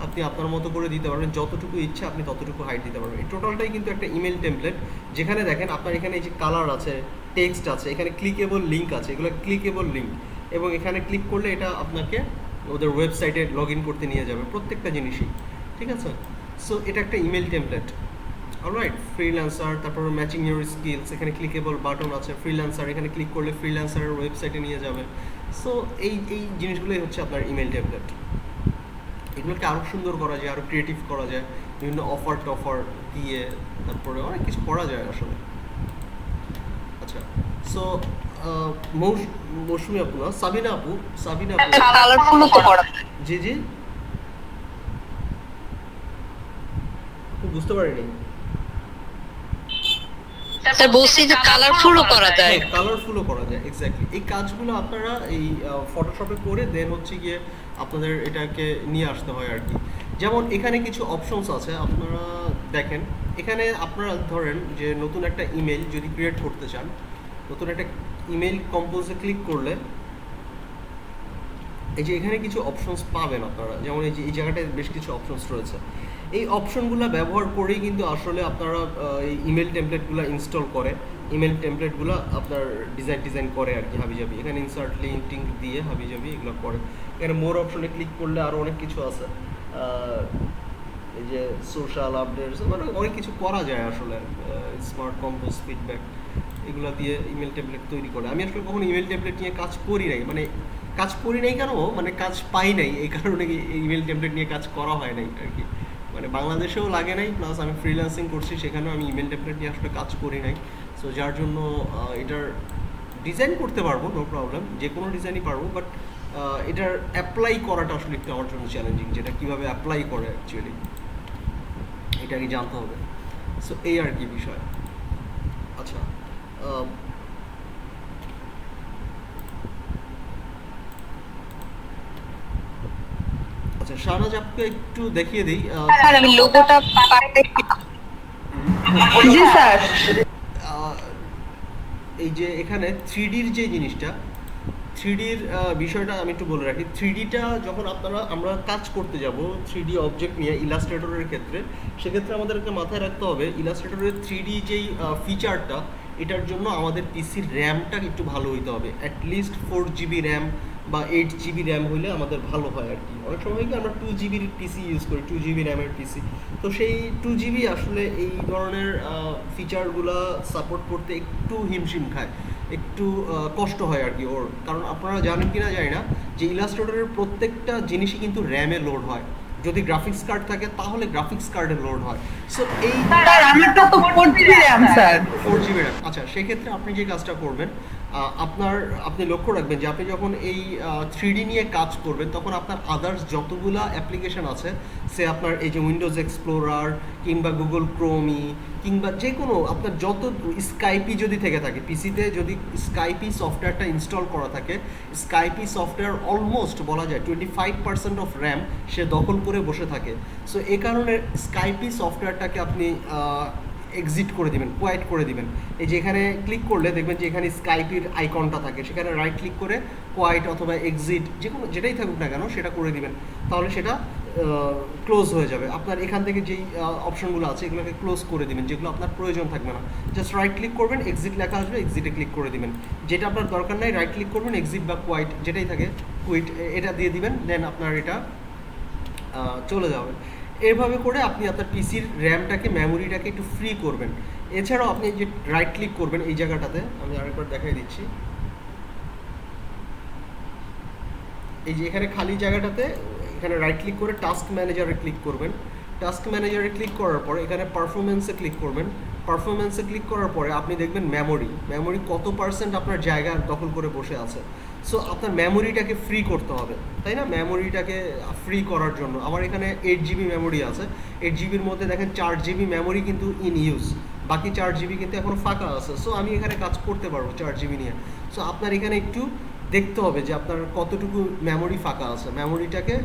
আপনি আপনার মতো করে দিতে পারবেন, যতটুকু ইচ্ছা আপনি ততটুকু হাইট দিতে পারবেন। এই টোটালটাই কিন্তু একটা ইমেল টেমপ্লেট, যেখানে দেখেন আপনার এখানে এই যে কালার আছে, টেক্সট আছে, এখানে ক্লিকেবল লিঙ্ক আছে, এগুলো ক্লিকেবল লিঙ্ক, এবং এখানে ক্লিক করলে এটা আপনাকে ওদের ওয়েবসাইটে লগ ইন করতে নিয়ে যাবে, প্রত্যেকটা জিনিসই, ঠিক আছে। সো এটা একটা ইমেল টেমপ্লেট, অলরাইট। ফ্রিল্যান্সার, তারপর ম্যাচিং ইউর স্কিলস, এখানে ক্লিকেবল বাটন আছে। ফ্রিল্যান্সার, এখানে ক্লিক করলে ফ্রিল্যান্সারের ওয়েবসাইটে নিয়ে যাবে। সো এই জিনিসগুলোই হচ্ছে আপনার ইমেল টেমপ্লেট। এগুলোকে আরও সুন্দর করা যায়, আরও ক্রিয়েটিভ করা যায়, বিভিন্ন অফার টফার দিয়ে, তারপরে অনেক কিছু করা যায় আসলে। আচ্ছা সো মৌসুমি আপু না, সাবিনা আপু, কালারফুলও তো করা যায়। জি জি, আপু বুঝতে পারিনি। স্যার বলছি যে কালারফুলও করা যায়। কালারফুলও করা যায়, এক্স্যাক্টলি। এই কাজগুলো আপনারা এই ফটোশপে করে দেন হচ্ছে গিয়ে আপনাদের এটাকে নিয়ে আসতে হয় আর কি। যেমন এখানে কিছু অপশনস আছে, আপনারা দেখেন। এখানে আপনারা ধরেন যে নতুন একটা ইমেল যদি ক্রিয়েট করতে চান, নতুন একটা ইমেল কম্পোজে ক্লিক করলে এই যে এখানে কিছু অপশনস পাবেন আপনারা, যেমন এই যে এই জায়গাটায় বেশ কিছু অপশনস রয়েছে। এই অপশনগুলো ব্যবহার করেই কিন্তু আসলে আপনারা এই ইমেল টেমপ্লেটগুলো ইনস্টল করে, ইমেল টেমপ্লেটগুলো আপনার ডিজাইন করে আর কি হাবিজাবি। এখানে ইনসার্ট লিঙ্ক টিঙ্ক দিয়ে হাবিজাবি এগুলো করে। এখানে মোর অপশনে ক্লিক করলে আরও অনেক কিছু আছে, এই যে সোশ্যাল আপডেটস, মানে অনেক কিছু করা যায় আসলে। স্মার্ট কম্পোজ, ফিডব্যাক, এগুলো দিয়ে ইমেল টেমপ্লেট তৈরি করে। আমি আসলে কখনো ইমেল টেমপ্লেট নিয়ে কাজ করি নাই, মানে কাজ করি নাই কেন, মানে কাজ পাই নাই, এই কারণে ইমেল টেমপ্লেট নিয়ে কাজ করা হয় নাই আর কি। মানে বাংলাদেশেও লাগে নাই, প্লাস আমি ফ্রিল্যান্সিং করছি, সেখানেও আমি ইমেল টেমপ্লেট নিয়ে আসলে কাজ করি নাই। সো যার জন্য এটার ডিজাইন করতে পারবো, নো প্রবলেম, যে কোনো ডিজাইনই পারবো, বাট এটার অ্যাপ্লাই করাটা আসলে একটু আমার জন্য চ্যালেঞ্জিং, যেটা কীভাবে অ্যাপ্লাই করে অ্যাকচুয়ালি এটা কি জানতে হবে। সো এই আর কি বিষয়। আচ্ছা, আচ্ছা শাহনাজ আপকে একটু দেখিয়ে দিই। স্যার আমি লোগোটা জি স্যার। এই যে এখানে 3Dর যে জিনিসটা, 3Dর বিষয়টা আমি একটু বলে রাখি। 3Dটা যখন আমরা কাজ করতে যাব 3D অবজেক্ট নিয়ে ইলাস্ট্রেটরের ক্ষেত্রে, সেক্ষেত্রে আমাদেরকে মাথায় রাখতে হবে ইলাস্ট্রেটরের 3D যেই ফিচারটা, এটার জন্য আমাদের পিসির র্যামটা একটু ভালো হইতে হবে। অ্যাটলিস্ট 4GB র্যাম বা 8GB র্যাম হলে আমাদের ভালো হয় আর কি। অনেক সময় কি আমরা 2GBর পিসি ইউজ করি, 2GB র্যামের পিসি, তো সেই 2GB আসলে এই ধরনের ফিচারগুলো সাপোর্ট করতে একটু হিমশিম খায়, একটু কষ্ট হয় আর কি ওর। কারণ আপনারা জানেন কি না জানি না যে ইলাস্ট্রেটরের প্রত্যেকটা জিনিসই কিন্তু র্যামে লোড হয়। যদি গ্রাফিক্স কার্ড থাকে তাহলে গ্রাফিক্স কার্ডে লোড হয়। সো এই স্যার আমারটা তো 4GB RAM sir. 4GB RAM. আচ্ছা, সেক্ষেত্রে আপনি যে কাজটা করবেন, আপনি লক্ষ্য রাখবেন যে আপনি যখন এই 3D নিয়ে কাজ করবেন তখন আপনার আদার্স যতগুলা অ্যাপ্লিকেশন আছে, সে আপনার এই যে উইন্ডোজ এক্সপ্লোরার কিংবা গুগল ক্রোমি কিংবা যে কোনো আপনার যত স্কাইপি যদি থেকে থাকে পিসিতে, যদি স্কাইপি সফটওয়্যারটা ইনস্টল করা থাকে, স্কাইপি সফটওয়্যার অলমোস্ট বলা যায় 25% অফ র্যাম সে দখল করে বসে থাকে। সো এই কারণে স্কাইপি সফটওয়্যারটাকে আপনি এক্সিট করে দিবেন, কোয়াইট করে দিবেন। এই যে এখানে ক্লিক করলে দেখবেন যে এখানে স্কাইপির আইকনটা থাকে, সেখানে রাইট ক্লিক করে কোয়াইট অথবা এক্সিট যে কোনো যেটাই থাকুক না কেন সেটা করে দিবেন, তাহলে সেটা ক্লোজ হয়ে যাবে। আপনার এখান থেকে যেই অপশনগুলো আছে এগুলোকে ক্লোজ করে দিবেন, যেগুলো আপনার প্রয়োজন থাকবে না। জাস্ট রাইট ক্লিক করবেন, এক্সিট লেখা আসবে, এক্সিটে ক্লিক করে দিবেন। যেটা আপনার দরকার নাই রাইট ক্লিক করবেন, এক্সিট বা কোয়াইট যেটাই থাকে, কুইট এটা দিয়ে দিবেন, দেন আপনার এটা চলে যাবে। এভাবে করে আপনি আপনার পিসির র্যামটাকে, মেমোরিটাকে একটু ফ্রি করবেন। এছাড়াও আপনি যে রাইট ক্লিক করবেন এই জায়গাটাতে, আমি আরেকবার দেখাই দিচ্ছি, এই যে এখানে খালি জায়গাটাতে এখানে রাইট ক্লিক করে টাস্ক ম্যানেজারে ক্লিক করবেন। টাস্ক ম্যানেজারে ক্লিক করার পর এখানে পারফরমেন্সে ক্লিক করবেন। পারফরমেন্সে ক্লিক করার পরে আপনি দেখবেন মেমোরি কত পার্সেন্ট আপনার জায়গা দখল করে বসে আছে। সো আপনার মেমোরিটাকে ফ্রি করতে হবে, তাই না? মেমোরিটাকে ফ্রি করার জন্য আমার এখানে 8GB মেমোরি আছে। 8GBর মধ্যে দেখেন 4GB মেমোরি কিন্তু ইন ইউজ, বাকি 4GB কিন্তু এখনও ফাঁকা আছে। সো আমি এখানে কাজ করতে পারবো 4GB নিয়ে। সো আপনার এখানে একটু দেখতে হবে যে আপনার কতটুকু মেমোরি ফাঁকা আছে। মেমোরিটাকে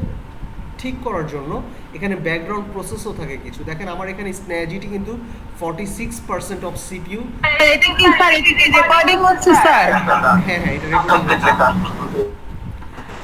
ঠিক করার জন্য এখানে ব্যাকগ্রাউন্ড প্রসেসও থাকে কিছু। দেখেন আমার এখানে স্ন্যাজিটি কিন্তু 46% অফ সিপিইউ। এটা কি স্যার, এটা কি রেকর্ডিং হচ্ছে স্যার? হ্যাঁ, এটা রেকর্ডিং হচ্ছে।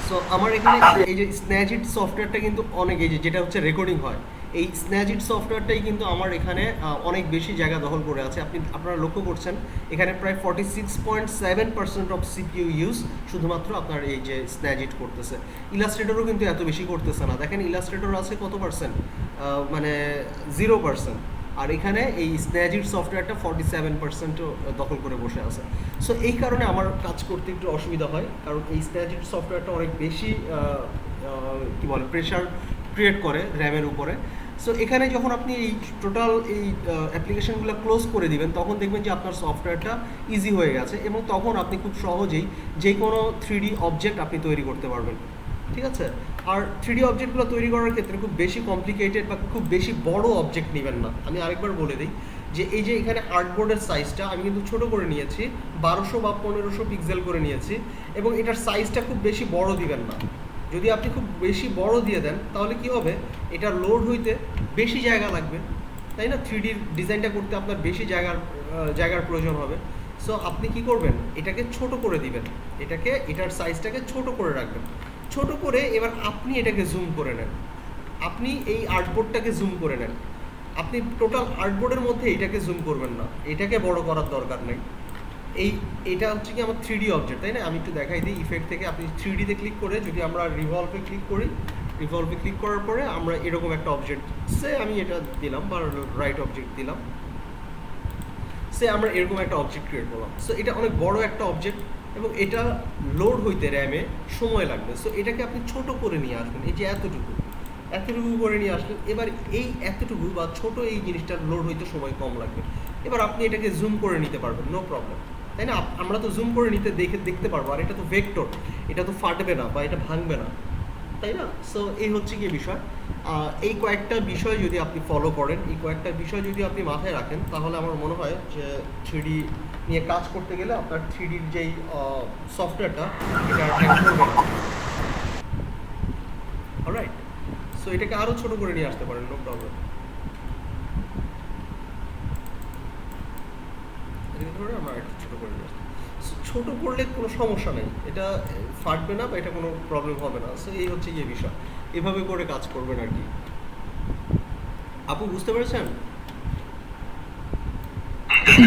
সো আমার এখানে এই যে স্ন্যাজিট সফটওয়্যারটা কিন্তু অনেক, এই যে যেটা হচ্ছে রেকর্ডিং হয়, এই স্ন্যাজিট সফটওয়্যারটাই কিন্তু আমার এখানে অনেক বেশি জায়গা দখল করে আছে। আপনারা লক্ষ্য করছেন এখানে প্রায় 46.7% অফ সিপিইউ ইউজ শুধুমাত্র আপনার এই যে স্ন্যাজিট করতেছে। ইলাস্ট্রেটরও কিন্তু এত বেশি করতেছে না। দেখেন ইলাস্ট্রেটর আছে কত পার্সেন্ট, মানে 0%, আর এখানে এই স্ন্যাজিট সফটওয়্যারটা 47% দখল করে বসে আছে। সো এই কারণে আমার কাজ করতে একটু অসুবিধা হয়, কারণ এই স্ন্যাজিট সফটওয়্যারটা অনেক বেশি কী বলে প্রেশার ক্রিয়েট করে র্যামের উপরে। সো এখানে যখন আপনি এই টোটাল এই অ্যাপ্লিকেশনগুলো ক্লোজ করে দিবেন তখন দেখবেন যে আপনার সফটওয়্যারটা ইজি হয়ে গেছে, এবং তখন আপনি খুব সহজেই যে কোনো 3D অবজেক্ট আপনি তৈরি করতে পারবেন। ঠিক আছে? আর 3D অবজেক্টগুলো তৈরি করার ক্ষেত্রে খুব বেশি কমপ্লিকেটেড বা খুব বেশি বড় অবজেক্ট নেবেন না। আমি আরেকবার বলে দিই যে এই যে এখানে আর্টবোর্ডের সাইজটা আমি কিন্তু ছোট করে নিয়েছি, 1200 বা 1500 পিক্সেল করে নিয়েছি, এবং এটার সাইজটা খুব বেশি বড় দিবেন না। যদি আপনি খুব বেশি বড় দিয়ে দেন তাহলে কি হবে, এটা লোড হইতে বেশি জায়গা লাগবে, তাই না? 3D ডিজাইনটা করতে আপনার বেশি জায়গার প্রয়োজন হবে। সো আপনি কি করবেন, এটাকে ছোট করে দিবেন, এটার সাইজটাকে ছোট করে রাখবেন। ছোট করে এবার আপনি এটাকে জুম করে নেন। আপনি এই আর্টবোর্ডটাকে জুম করে নেন, আপনি টোটাল আর্টবোর্ডের মধ্যে এইটাকে জুম করবেন না, এটাকে বড় করার দরকার নেই। এটা হচ্ছে কি আমার 3D অবজেক্ট, তাই না? আমি একটু দেখাই দিই ইফেক্ট থেকে। আপনি 3Dতে ক্লিক করে যদি আমরা রিভলভে ক্লিক করি, রিভলভে ক্লিক করার পরে আমরা এরকম একটা অবজেক্ট, সে আমি এটা দিলাম বা রাইট অবজেক্ট দিলাম, সে আমরা এরকম একটা অবজেক্ট ক্রিয়েট করলাম। সো এটা অনেক বড় একটা অবজেক্ট এবং এটা লোড হইতে র্যামে সময় লাগবে। সো এটাকে আপনি ছোট করে নিয়ে আসবেন, এই যে এতটুকু করে নিয়ে আসলেন। এবার এই এতটুকু বা ছোট এই জিনিসটার লোড হইতে সময় কম লাগবে। এবার আপনি এটাকে জুম করে নিতে পারবেন, নো প্রবলেম, তাই না? আমরা তো জুম করে নিতে দেখতে পারবো, আর এটা তো ভেক্টর, এটা তো ফাটবে না বা এটা ভাঙবে না, তাই না? সো এই হচ্ছে কি বিষয়। এই কয়েকটা বিষয় যদি আপনি ফলো করেন, এই কয়েকটা বিষয় যদি আপনি মাথায় রাখেন, তাহলে আমার মনে হয় যে 3D নিয়ে কাজ করতে গেলে আপনার 3Dর যেই সফটওয়্যারটা এটা হ্যাং করবে না। অলরাইট, সো এটাকে আরও ছোট করে নিয়ে আসতে পারেন, নো প্রবলেম। আমরা একটু ছোট করে নিয়ে আসতে, ছোট করলে কোনো সমস্যা নেই, এটা ফাটবে না বা এটা কোনো প্রবলেম হবে না। সো এই হচ্ছে গিয়ে বিষয়, এভাবে করে কাজ করবেন আর কি। আপু বুঝতে পেরেছেন?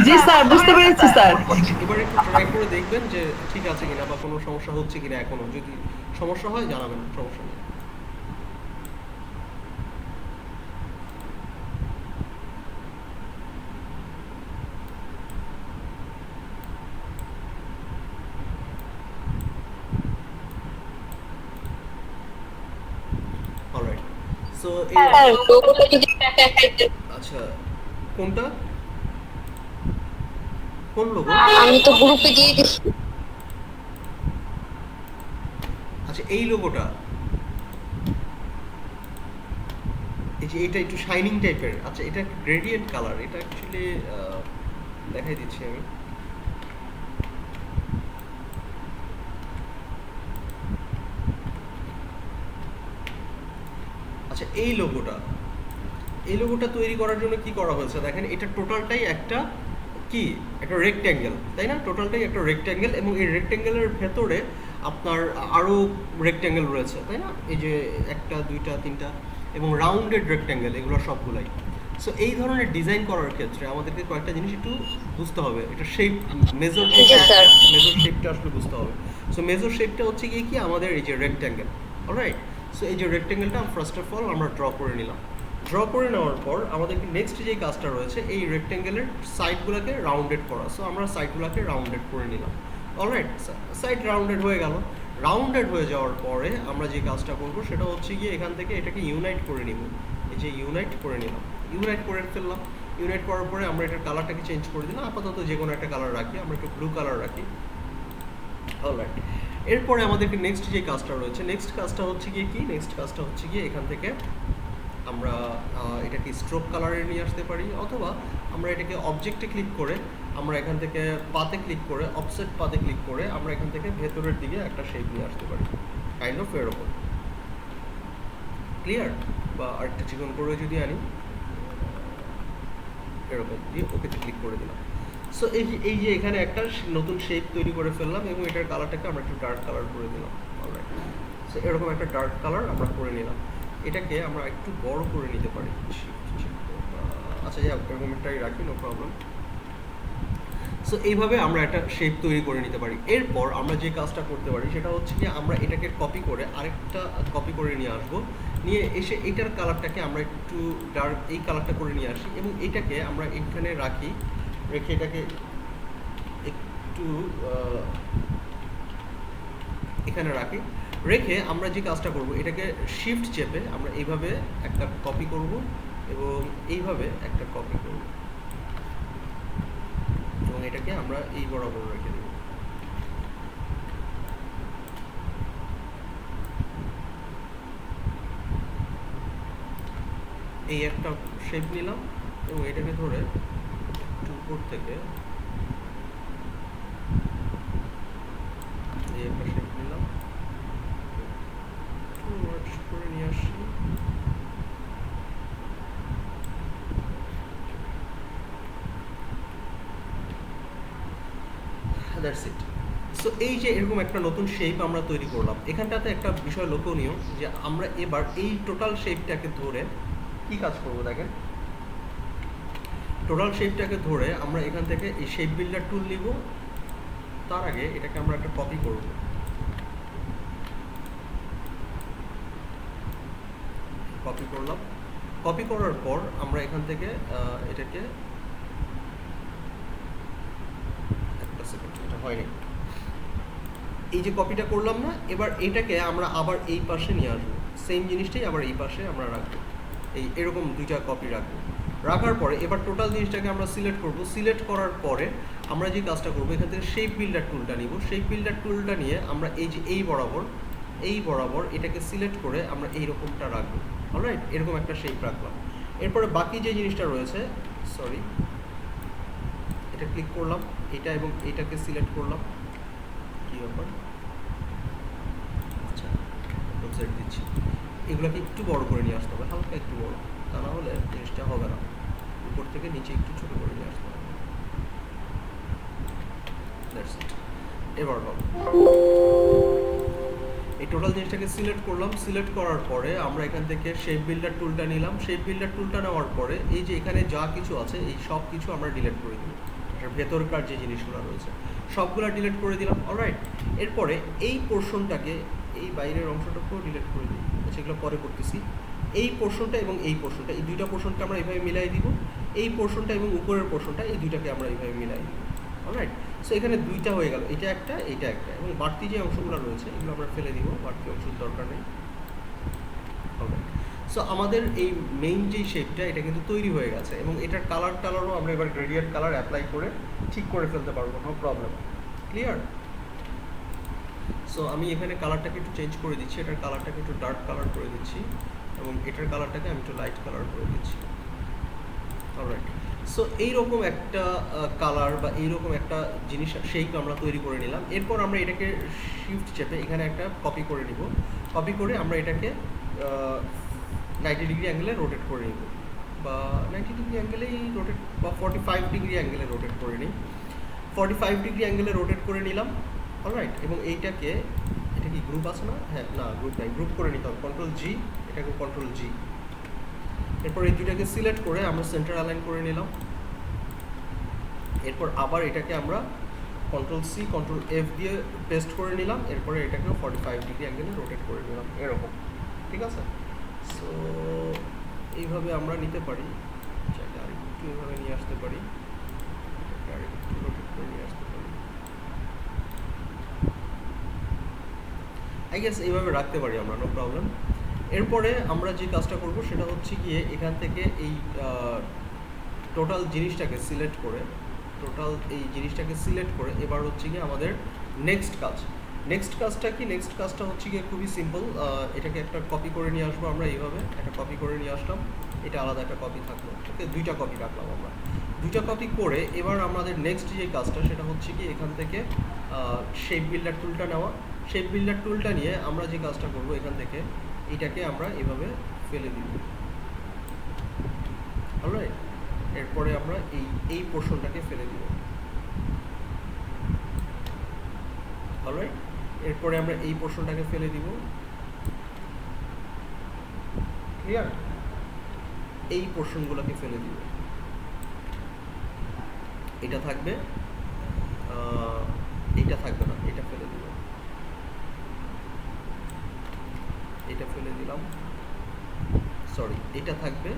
জি স্যার, বুঝতে পেরেছি স্যার। এবার একটু ট্রাই করে দেখবেন যে ঠিক আছে কিনা বা কোনো সমস্যা হচ্ছে কিনা এখনো। যদি সমস্যা হয় জানাবেন, সমস্যা নেই। অলরাইট, সো স্যার লোগোটা যদি দেখাই দেন। আচ্ছা, কোনটা, কোন লোগো? আমি তো গ্রুপে দিয়ে দিচ্ছি। আচ্ছা, এই লোগোটা, এই যে এটা একটু শাইনিং টাইপের। আচ্ছা, এটা গ্রেডিয়েন্ট কালার, এটা অ্যাকচুয়ালি দেখাই দিচ্ছি আমি। আচ্ছা, এই লোগোটা তৈরি করার জন্য কি করা হয়েছে দেখেন, এটা টোটালটাই একটা একটা রেক্ট্যাঙ্গেল, তাই না? টোটালটাই একটা রেক্ট্যাঙ্গেল এবং এই রেক্ট্যাঙ্গেলের ভেতরে আপনার আরও রেক্ট্যাঙ্গেল রয়েছে, তাই না? এই যে একটা, দুইটা, তিনটা এবং রাউন্ডেড রেক্ট্যাঙ্গেল, এগুলো সবগুলাই। সো এই ধরনের ডিজাইন করার ক্ষেত্রে আমাদেরকে কয়েকটা জিনিস একটু বুঝতে হবে। এটা শেপ, মেজর শেপটা আসলে বুঝতে হবে। সো মেজর শেপটা হচ্ছে গিয়ে কি আমাদের এই যে রেক্ট্যাঙ্গেল। অলরাইট, সো এই যে রেক্ট্যাঙ্গেলটা ফার্স্ট অফ অল আমরা ড্র করে নিলাম। ড্র করে নেওয়ার পর আমাদের নেক্সট যে কাজটা রয়েছে এই রেক্ট্যাঙ্গেলের সাইডগুলোকে রাউন্ডেড করা। সো আমরা সাইডগুলোকে রাউন্ডেড করে নিলাম। অলরাইট, সাইড রাউন্ডেড হয়ে গেল। রাউন্ডেড হয়ে যাওয়ার পরে আমরা যে কাজটা করব সেটা হচ্ছে গিয়ে এখান থেকে এটাকে ইউনাইট করে নিব। এই যে ইউনাইট করে নিলাম, ইউনাইট করে ফেললাম। ইউনাইট করার পরে আমরা এটার কালারটাকে চেঞ্জ করে দিলাম। আপাতত যে কোনো একটা কালার রাখি, আমরা একটু ব্লু কালার রাখি। অলরাইট, এরপরে আমাদেরকে নেক্সট যে কাজটা রয়েছে, নেক্সট কাজটা হচ্ছে গিয়ে এখান থেকে আমরা এটাকে স্ট্রোক কালারে নিয়ে আসতে পারি, অথবা আমরা এটাকে অবজেক্টে ক্লিক করে আমরা এখান থেকে পাতে ক্লিক করে, অফসেট পাতে ক্লিক করে আমরা এখান থেকে ভেতরের দিকে একটা শেপ নিয়ে আসতে পারি, কাইন্ড অফ এরকম। ক্লিয়ার? বা আরেকটা চিকন করে যদি আনি, এরকম দিয়ে ওকেতে ক্লিক করে দিলাম। সো এই যে এখানে একটা নতুন শেপ তৈরি করে ফেললাম এবং এটার কালারটাকে আমরা একটু ডার্ক কালার করে দিলাম। অলরাইট, সো এরকম একটা ডার্ক কালার আমরা করে নিলাম। এটাকে আমরা একটু বড় করে নিতে পারি। আচ্ছা, যাই হোক, এরকম একটাই রাখি, নো প্রবলেম। সো এইভাবে আমরা একটা শেপ তৈরি করে নিতে পারি। এরপর আমরা যে কাজটা করতে পারি সেটা হচ্ছে কি আমরা এটাকে কপি করে আরেকটা কপি করে নিয়ে আসবো, নিয়ে এসে এইটার কালারটাকে আমরা একটু ডার্ক এই কালারটা করে নিয়ে আসি এবং এইটাকে আমরা এখানে রাখি, রেখে এটাকে একটু এখানে রাখি, রেখে আমরা যে কাজটা করব এটাকে শিফট চেপে আমরা এইভাবে একটা কপি করব এবং এইভাবে একটা কপি করব এবং এটাকে আমরা এই বরাবর রেখে দেব। এই একটা শেপ নিলাম এবং এটাকে ধরে উপর থেকে এই একটা শেপ নিলাম, করে নিয়ে আসি। That's it. সো এই যে এরকম একটা নতুন শেপ আমরা তৈরি করলাম, এখানটাতে একটা বিষয় লক্ষণীয় যে আমরা এবার এই টোটাল শেপটাকে ধরে কি কাজ করব দেখেন। টোটাল শেপটাকে ধরে আমরা এখান থেকে এই শেপ বিল্ডার টুল নিব। তার আগে এটাকে আমরা একটা কপি করব। কপি করলাম। কপি করার পর আমরা এখান থেকে এটাকে একটা সেকেন্ড, এটা হয়নি। এই যে কপিটা করলাম না, এবার এটাকে আমরা আবার এই পাশে নিয়ে আসবো। সেম জিনিসটাই আবার এই পাশে আমরা রাখবো। এরকম দুইটা কপি রাখবো। রাখার পরে এবার টোটাল জিনিসটাকে আমরা সিলেক্ট করব। সিলেক্ট করার পরে আমরা যে কাজটা করবো, এখান থেকে শেপ বিল্ডার টুলটা নিব। শেপ বিল্ডার টুলটা নিয়ে আমরা এই যে এই বরাবর এটাকে সিলেক্ট করে আমরা এইরকমটা রাখবো। অলরাইট, এরকম একটা শেপ রাখলাম। এরপরে বাকি যে জিনিসটা রয়েছে, সরি, এটা ক্লিক করলাম, এটা এবং এটাকে সিলেক্ট করলাম। কি ব্যাপার, আচ্ছা সেট দিচ্ছি। এগুলোকে একটু বড় করে নিয়ে আসতে হবে, হালকা একটু বড়, তা না হলে জিনিসটা হবে না। উপর থেকে নিচে একটু ছোট করে নিয়ে আসতে হবে। That's it. এবার হবে। এই টোটাল জিনিসটাকে সিলেক্ট করলাম। সিলেক্ট করার পরে আমরা এখান থেকে শেপ বিল্ডার টুলটা নিলাম। শেপ বিল্ডার টুলটা নেওয়ার পরে এই যে এখানে যা কিছু আছে এই সব কিছু আমরা ডিলিট করে দিই। এটার ভেতরকার যে জিনিসগুলো রয়েছে সবগুলো ডিলিট করে দিলাম। অলরাইট, এরপরে এই পোর্শনটাকে, এই বাইরের অংশটাকেও ডিলিট করে দিই, সেগুলো পরে করতেছি। এই পোর্শনটা এবং এই পোর্শনটা, এই দুইটা পোর্শনকে আমরা এইভাবে মিলাই দিব। এই পোর্শনটা এবং উপরের পোর্শনটা, এই দুইটাকে আমরা এইভাবে মিলাই দিব। অলরাইট, সো এখানে দুইটা হয়ে গেল, এটা একটা, এইটা একটা, এবং বাড়তি যে অংশগুলো রয়েছে এগুলো আমরা ফেলে দিব, বাড়তি অংশের দরকার নেই। অলরাইট, সো আমাদের এই মেইন যে শেপটা এটা কিন্তু তৈরি হয়ে গেছে, এবং এটার কালারও আমরা এবার গ্রেডিয়েন্ট কালার অ্যাপ্লাই করে ঠিক করে ফেলতে পারবো, নো প্রবলেম। ক্লিয়ার? সো আমি এখানে কালারটাকে একটু চেঞ্জ করে দিচ্ছি, এটার কালারটাকে একটু ডার্ক কালার করে দিচ্ছি, এবং এটার কালারটাকে আমি একটু লাইট কালার করে দিচ্ছি। অলরাইট, সো এইরকম একটা কালার বা এইরকম একটা জিনিস শেপ আমরা তৈরি করে নিলাম। এরপর আমরা এটাকে শিফট চেপে এখানে একটা কপি করে নিব। কপি করে আমরা এটাকে 90 ডিগ্রি অ্যাঙ্গেলে রোটেট করে নিব, বা 90 ডিগ্রি অ্যাঙ্গেলেই রোটেট, বা 45 ডিগ্রি অ্যাঙ্গেলে রোটেট করে নিই। 45 ডিগ্রি অ্যাঙ্গেলে রোটেট করে নিলাম। অলরাইট, এবং এইটাকে, এটা কি গ্রুপ আছে না? হ্যাঁ, না গ্রুপ নাই, গ্রুপ করে নিতে হবে। কন্ট্রোল জি, এটাকে কন্ট্রোল জি। এরপর এই দুটাকে সিলেক্ট করে আমরা সেন্টার অ্যালাইন করে নিলাম। এরপর আবার এটাকে আমরা কন্ট্রোল সি, কন্ট্রোল এফ দিয়ে পেস্ট করে নিলাম। এরপরে এটাকেও 45 ডিগ্রি অ্যাঙ্গেলে রোটেট করে নিলাম, এরকম। ঠিক আছে? সো এইভাবে আমরা নিতে পারি, চাইলে আরেকটু এইভাবে নিয়ে আসতে পারি, আরেকটু রোটেট করে নিয়ে আসতে পারি। আই গেস এইভাবে রাখতে পারি আমরা, নো প্রবলেম। এরপরে আমরা যে কাজটা করব সেটা হচ্ছে গিয়ে এখান থেকে এই টোটাল জিনিসটাকে সিলেক্ট করে, এবার হচ্ছে গিয়ে আমাদের নেক্সট কাজটা কি? নেক্সট কাজটা হচ্ছে গিয়ে খুবই সিম্পল। এটাকে একটা কপি করে নিয়ে আসবো আমরা, এইভাবে একটা কপি করে নিয়ে আসলাম। এটা আলাদা একটা কপি থাকলো, ওকে, দুইটা কপি রাখলাম আমরা। দুইটা কপি করে এবার আমাদের নেক্সট যে কাজটা সেটা হচ্ছে কি এখান থেকে শেপ বিল্ডার টুলটা নেওয়া। শেপ বিল্ডার টুলটা নিয়ে আমরা যে কাজটা করব, এখান থেকে এটাকে আমরা এভাবে ফেলে দিব। অলরাইট, এরপরে আমরা এই পোর্শনটাকে ফেলে দিব। অলরাইট, এরপরে আমরা এই পোর্শনটাকে ফেলে দিব। ক্লিয়ার? এই পোর্শনগুলোকে ফেলে দিব। এটা থাকবে, এটা থাকবে না, এটা ফেলে দিব। এটা ফেলে দিলাম, সরি, এটা থাকবে,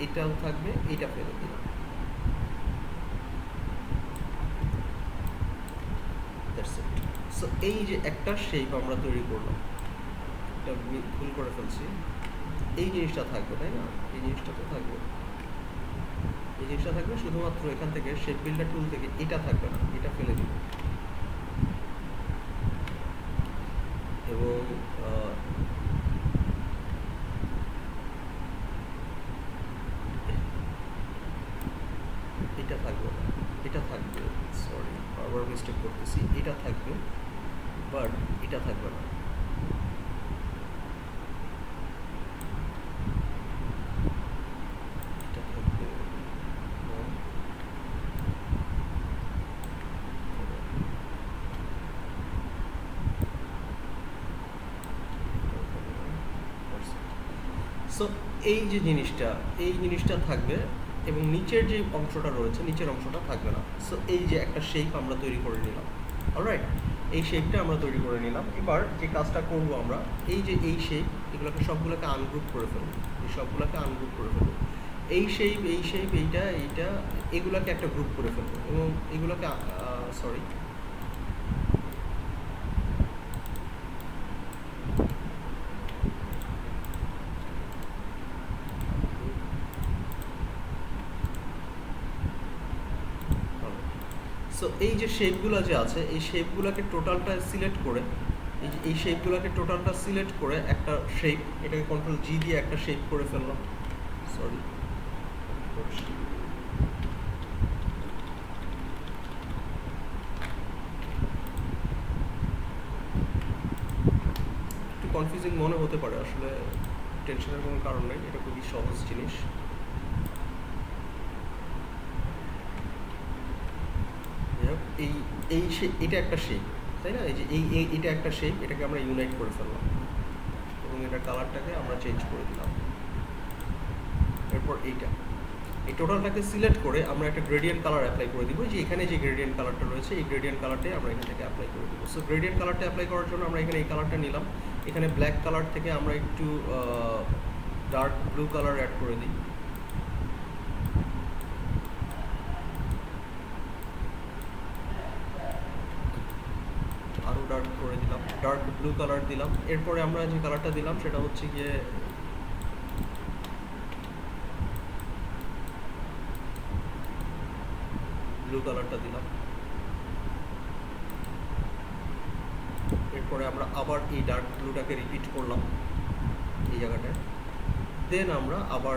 এটাও থাকবে, এটা ফেলে দিলাম। That's it. সো এই যে একটা শেপ আমরা তৈরি করলাম, এটা ভুল করে ফেলছি, এই জিনিসটা থাকবে, তাই না? এই জিনিসটা তো থাকবে, এই জিনিসটা থাকবে, শুধুমাত্র এখান থেকে শেপ বিল্ডার টুল থেকে এটা থাকবে না, এটা ফেলে দিব। এবং এটা থাকবে না, এটা থাকবে, সরি বারবার মিস্টেক করতেছি, এটা থাকবে, বাট এটা থাকবে না। এটা থাকবে, সো এই জিনিসটা থাকবে এবং নিচের যে অংশটা রয়েছে নিচের অংশটা থাকবে না। সো এই যে একটা শেপ আমরা তৈরি করে নিলাম, অলরাইট, এই শেপটা আমরা তৈরি করে নিলাম। এবার যে কাজটা করব আমরা, এই শেপ এগুলোকে সবগুলোকে আনগ্রুপ করে ফেলবো, এই সবগুলোকে আনগ্রুপ করে ফেলবো। এই শেপ এইটা এগুলোকে একটা গ্রুপ করে ফেলবো এবং এগুলোকে সরি সো এই যে শেপগুলো যে আছে এই শেপগুলোকে টোটালটা সিলেক্ট করে এই শেপগুলোকে টোটালটা সিলেক্ট করে একটা শেপ, এটাকে কন্ট্রোল জি দিয়ে একটা শেপ করে ফেললাম। সরি, একটু কনফিউজিং মনে হতে পারে, আসলে টেনশনের কোনো কারণ নেই, এটা খুবই সহজ জিনিস। এটা একটা শেপ, তাই না? এই যে এটা একটা শেপ, এটাকে আমরা ইউনাইট করে ফেললাম এবং এটার কালারটাকে আমরা চেঞ্জ করে দিলাম। এরপর এই টোটালটাকে সিলেক্ট করে আমরা একটা গ্রেডিয়েন্ট কালার অ্যাপ্লাই করে দিব। যে এখানে যে গ্রেডিয়েন্ট কালারটা রয়েছে এই গ্রেডিয়েন্ট কালারটাই আমরা এখান থেকে অ্যাপ্লাই করে দিব। সো গ্রেডিয়েন্ট কালারটা অ্যাপ্লাই করার জন্য আমরা এখানে এই কালারটা নিলাম, এখানে ব্ল্যাক কালার থেকে আমরা একটু ডার্ক ব্লু কালার অ্যাড করে দিই। আরও ডার্ক করে দিলাম, ডার্ক ব্লু কালার দিলাম। এরপরে আমরা যে কালারটা দিলাম সেটা হচ্ছে গিয়ে ব্লু কালারটা দিলাম। এরপরে আমরা আবার এই ডার্ক ব্লুটাকে রিপিট করলাম এই জায়গাটায়, দেন আমরা আবার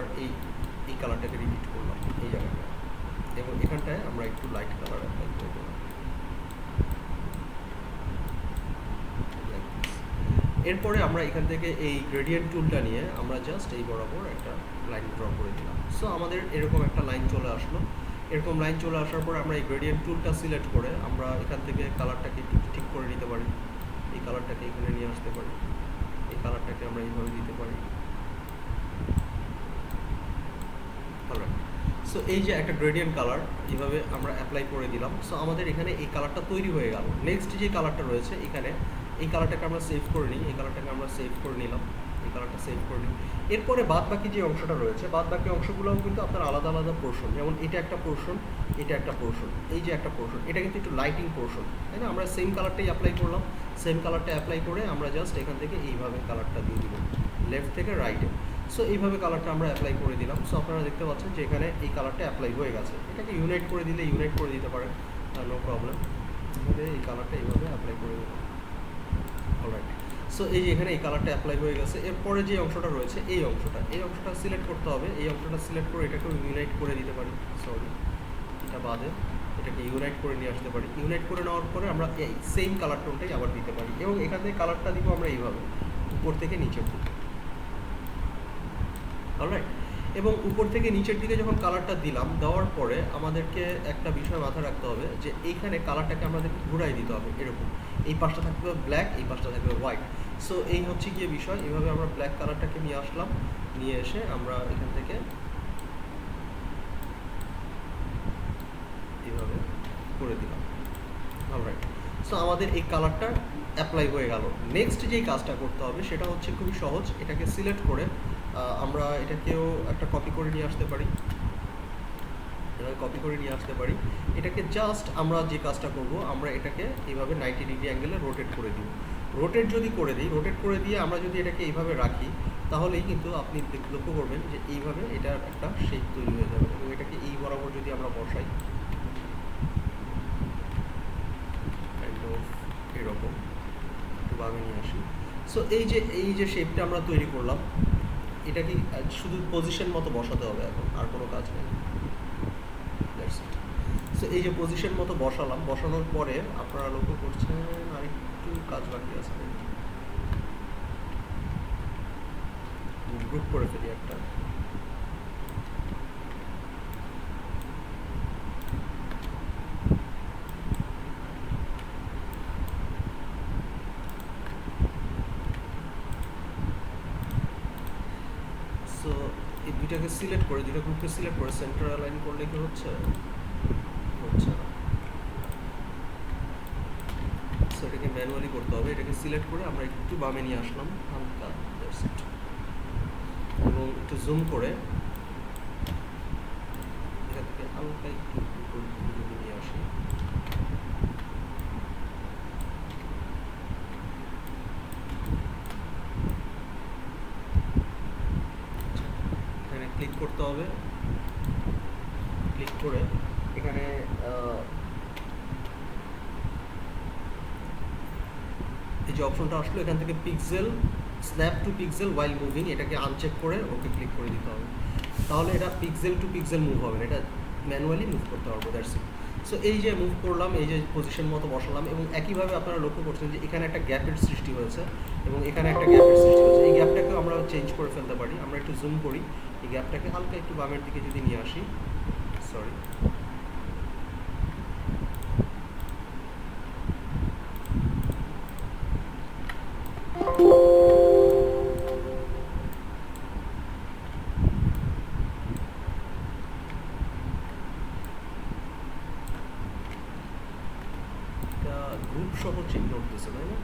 এই কালারটাকে রিপিট করলাম এই জায়গাটায় এবং এখানটায় আমরা একটু লাইট কালার অ্যাপ্লাই করে দিলাম। এরপরে আমরা এখান থেকে এই গ্রেডিয়েন্ট টুলটা নিয়ে আমরা জাস্ট এই বরাবর একটা লাইন ড্র করে দিলাম। সো আমাদের এরকম একটা লাইন চলে আসলো। এরকম লাইন চলে আসার পরে আমরা এই গ্রেডিয়েন্ট টুলটা সিলেক্ট করে আমরা এখান থেকে কালারটাকে একটু ঠিক করে নিতে পারি। এই কালারটাকে এখানে নিয়ে আসতে পারি, এই কালারটাকে আমরা এইভাবে দিতে পারি। সো এই যে একটা গ্রেডিয়েন্ট কালার এইভাবে আমরা অ্যাপ্লাই করে দিলাম। সো আমাদের এখানে এই কালারটা তৈরি হয়ে গেল। নেক্সট যে কালারটা রয়েছে এখানে, এই কালারটাকে আমরা সেভ করে নিই, এই কালারটাকে আমরা সেভ করে নিলাম, এই কালারটা সেভ করে নিই। এরপরে বাদ বাকি যে অংশটা রয়েছে বাদ বাকি অংশগুলোও কিন্তু আপনার আলাদা আলাদা পোর্শন, যেমন এটা একটা পোর্শন, এটা একটা পোর্শন, এই যে একটা পোর্শন, এটা কিন্তু একটু লাইটিং পোর্শন, তাই না? আমরা সেম কালারটাই অ্যাপ্লাই করলাম, সেম কালারটা অ্যাপ্লাই করে আমরা জাস্ট এখান থেকে এইভাবে কালারটা দিয়ে দিব লেফট থেকে রাইটে। সো এইভাবে কালারটা আমরা অ্যাপ্লাই করে দিলাম। সো আপনারা দেখতে পাচ্ছেন যে এখানে এই কালারটা অ্যাপ্লাই হয়ে গেছে। এটাকে ইউনাইট করে দিলে ইউনাইট করে দিতে পারেন, নো প্রবলেম। এখানে এই কালারটা এইভাবে অ্যাপ্লাই করে দিলাম, অলরাইট। সো এই যে এখানে এই কালারটা অ্যাপ্লাই হয়ে গেছে। এরপরে যে অংশটা রয়েছে এই অংশটা সিলেক্ট করতে হবে। এই অংশটা সিলেক্ট করে এটাকেও ইউনাইট করে দিতে পারি, সরি এটা বাদে এটাকে ইউনাইট করে নিয়ে আসতে পারি। ইউনাইট করে নেওয়ার পরে আমরা এই সেম কালার টোনটাই আবার দিতে পারি এবং এখান থেকে কালারটা দিব আমরা এইভাবে উপর থেকে নিচের দিকে, অলরাইট। এবং উপর থেকে নিচের দিকে যখন কালারটা দিলাম, দেওয়ার পরে আমাদেরকে একটা বিষয় মাথায় রাখতে হবে যে এইখানে কালারটাকে আমাদেরকে ঘুরাই দিতে হবে এরকম। এই পাশটা থাকবে ব্ল্যাক, এই পাশটা থাকবে হোয়াইট। সো এই হচ্ছে গিয়ে বিষয়। এইভাবে আমরা ব্ল্যাক কালারটাকে নিয়ে আসলাম, নিয়ে এসে আমরা এখান থেকে এইভাবে করে দিলাম, অলরাইট। সো আমাদের এই কালারটা অ্যাপ্লাই হয়ে গেল। নেক্সট যেই কাজটা করতে হবে সেটা হচ্ছে খুবই সহজ। এটাকে সিলেক্ট করে আমরা এটাকেও একটা কপি করে নিয়ে আসতে পারি, এটাকে জাস্ট আমরা যে কাজটা করব, আমরা এটাকে এইভাবে 90 ডিগ্রি অ্যাঙ্গেলে রোটেট করে দিব। রোটেট করে দিয়ে আমরা যদি এটাকে এইভাবে রাখি তাহলেই কিন্তু আপনি লক্ষ্য করবেন যে এইভাবে এটার একটা শেপ তৈরি হয়ে যাবে। এবং এটাকে এই বরাবর যদি আমরা বসাই এরকম একটু বামে নিয়ে আসি। সো এই যে শেপটা আমরা তৈরি করলাম, এটা কি শুধু পজিশন মতো বসাতে হবে, এখন আর কোনো কাজ নেই। সো এই যে পজিশন মতো বসালাম, বসানোর পরে আপনারা লক্ষ্য করছেন আর একটু কাজ বাকি আছে, গ্রুপ করে ফেলি একটা। সো দুইটাকে সিলেক্ট করে দুইটা গ্রুপকে সিলেক্ট করে সেন্টার অ্যালাইন করলে কি হচ্ছে হচ্ছে না। সো এটাকে ম্যানুয়ালি করতে হবে। এটাকে সিলেক্ট করে আমরা একটু বামে নিয়ে আসলাম হালকা, দ্যাটস ইট। এবং একটু জুম করে এখান থেকে হালকা একটু উপর দিকে নিয়ে আসি। এখানে ক্লিক করতে হবে, ক্লিক করে এখানে এই যে অপশনটা আসলো এখান থেকে পিক্সেল স্ন্যাপ টু পিক্সেল ওয়াইল মুভিং এটাকে আনচেক করে ওকে ক্লিক করে দিতে হবে। তাহলে এটা পিক্সেল টু পিক্সেল মুভ হবে না, এটা ম্যানুয়ালি মুভ করতে পারবো, দ্যাটস ইট। সো এই যে মুভ করলাম, এই যে পজিশন মতো বসালাম, এবং একইভাবে আপনারা লক্ষ্য করছেন যে এখানে একটা গ্যাপের সৃষ্টি হয়েছে এবং এখানে একটা গ্যাপের সৃষ্টি হয়েছে। এই গ্যাপটাকেও আমরা চেঞ্জ করে ফেলতে পারি। আমরা একটু জুম করি, এই গ্যাপটাকে হালকা একটু বামের দিকে যদি নিয়ে আসি, সরি গ্রুপ সহ চিহ্ন উঠতেছে, তাই না?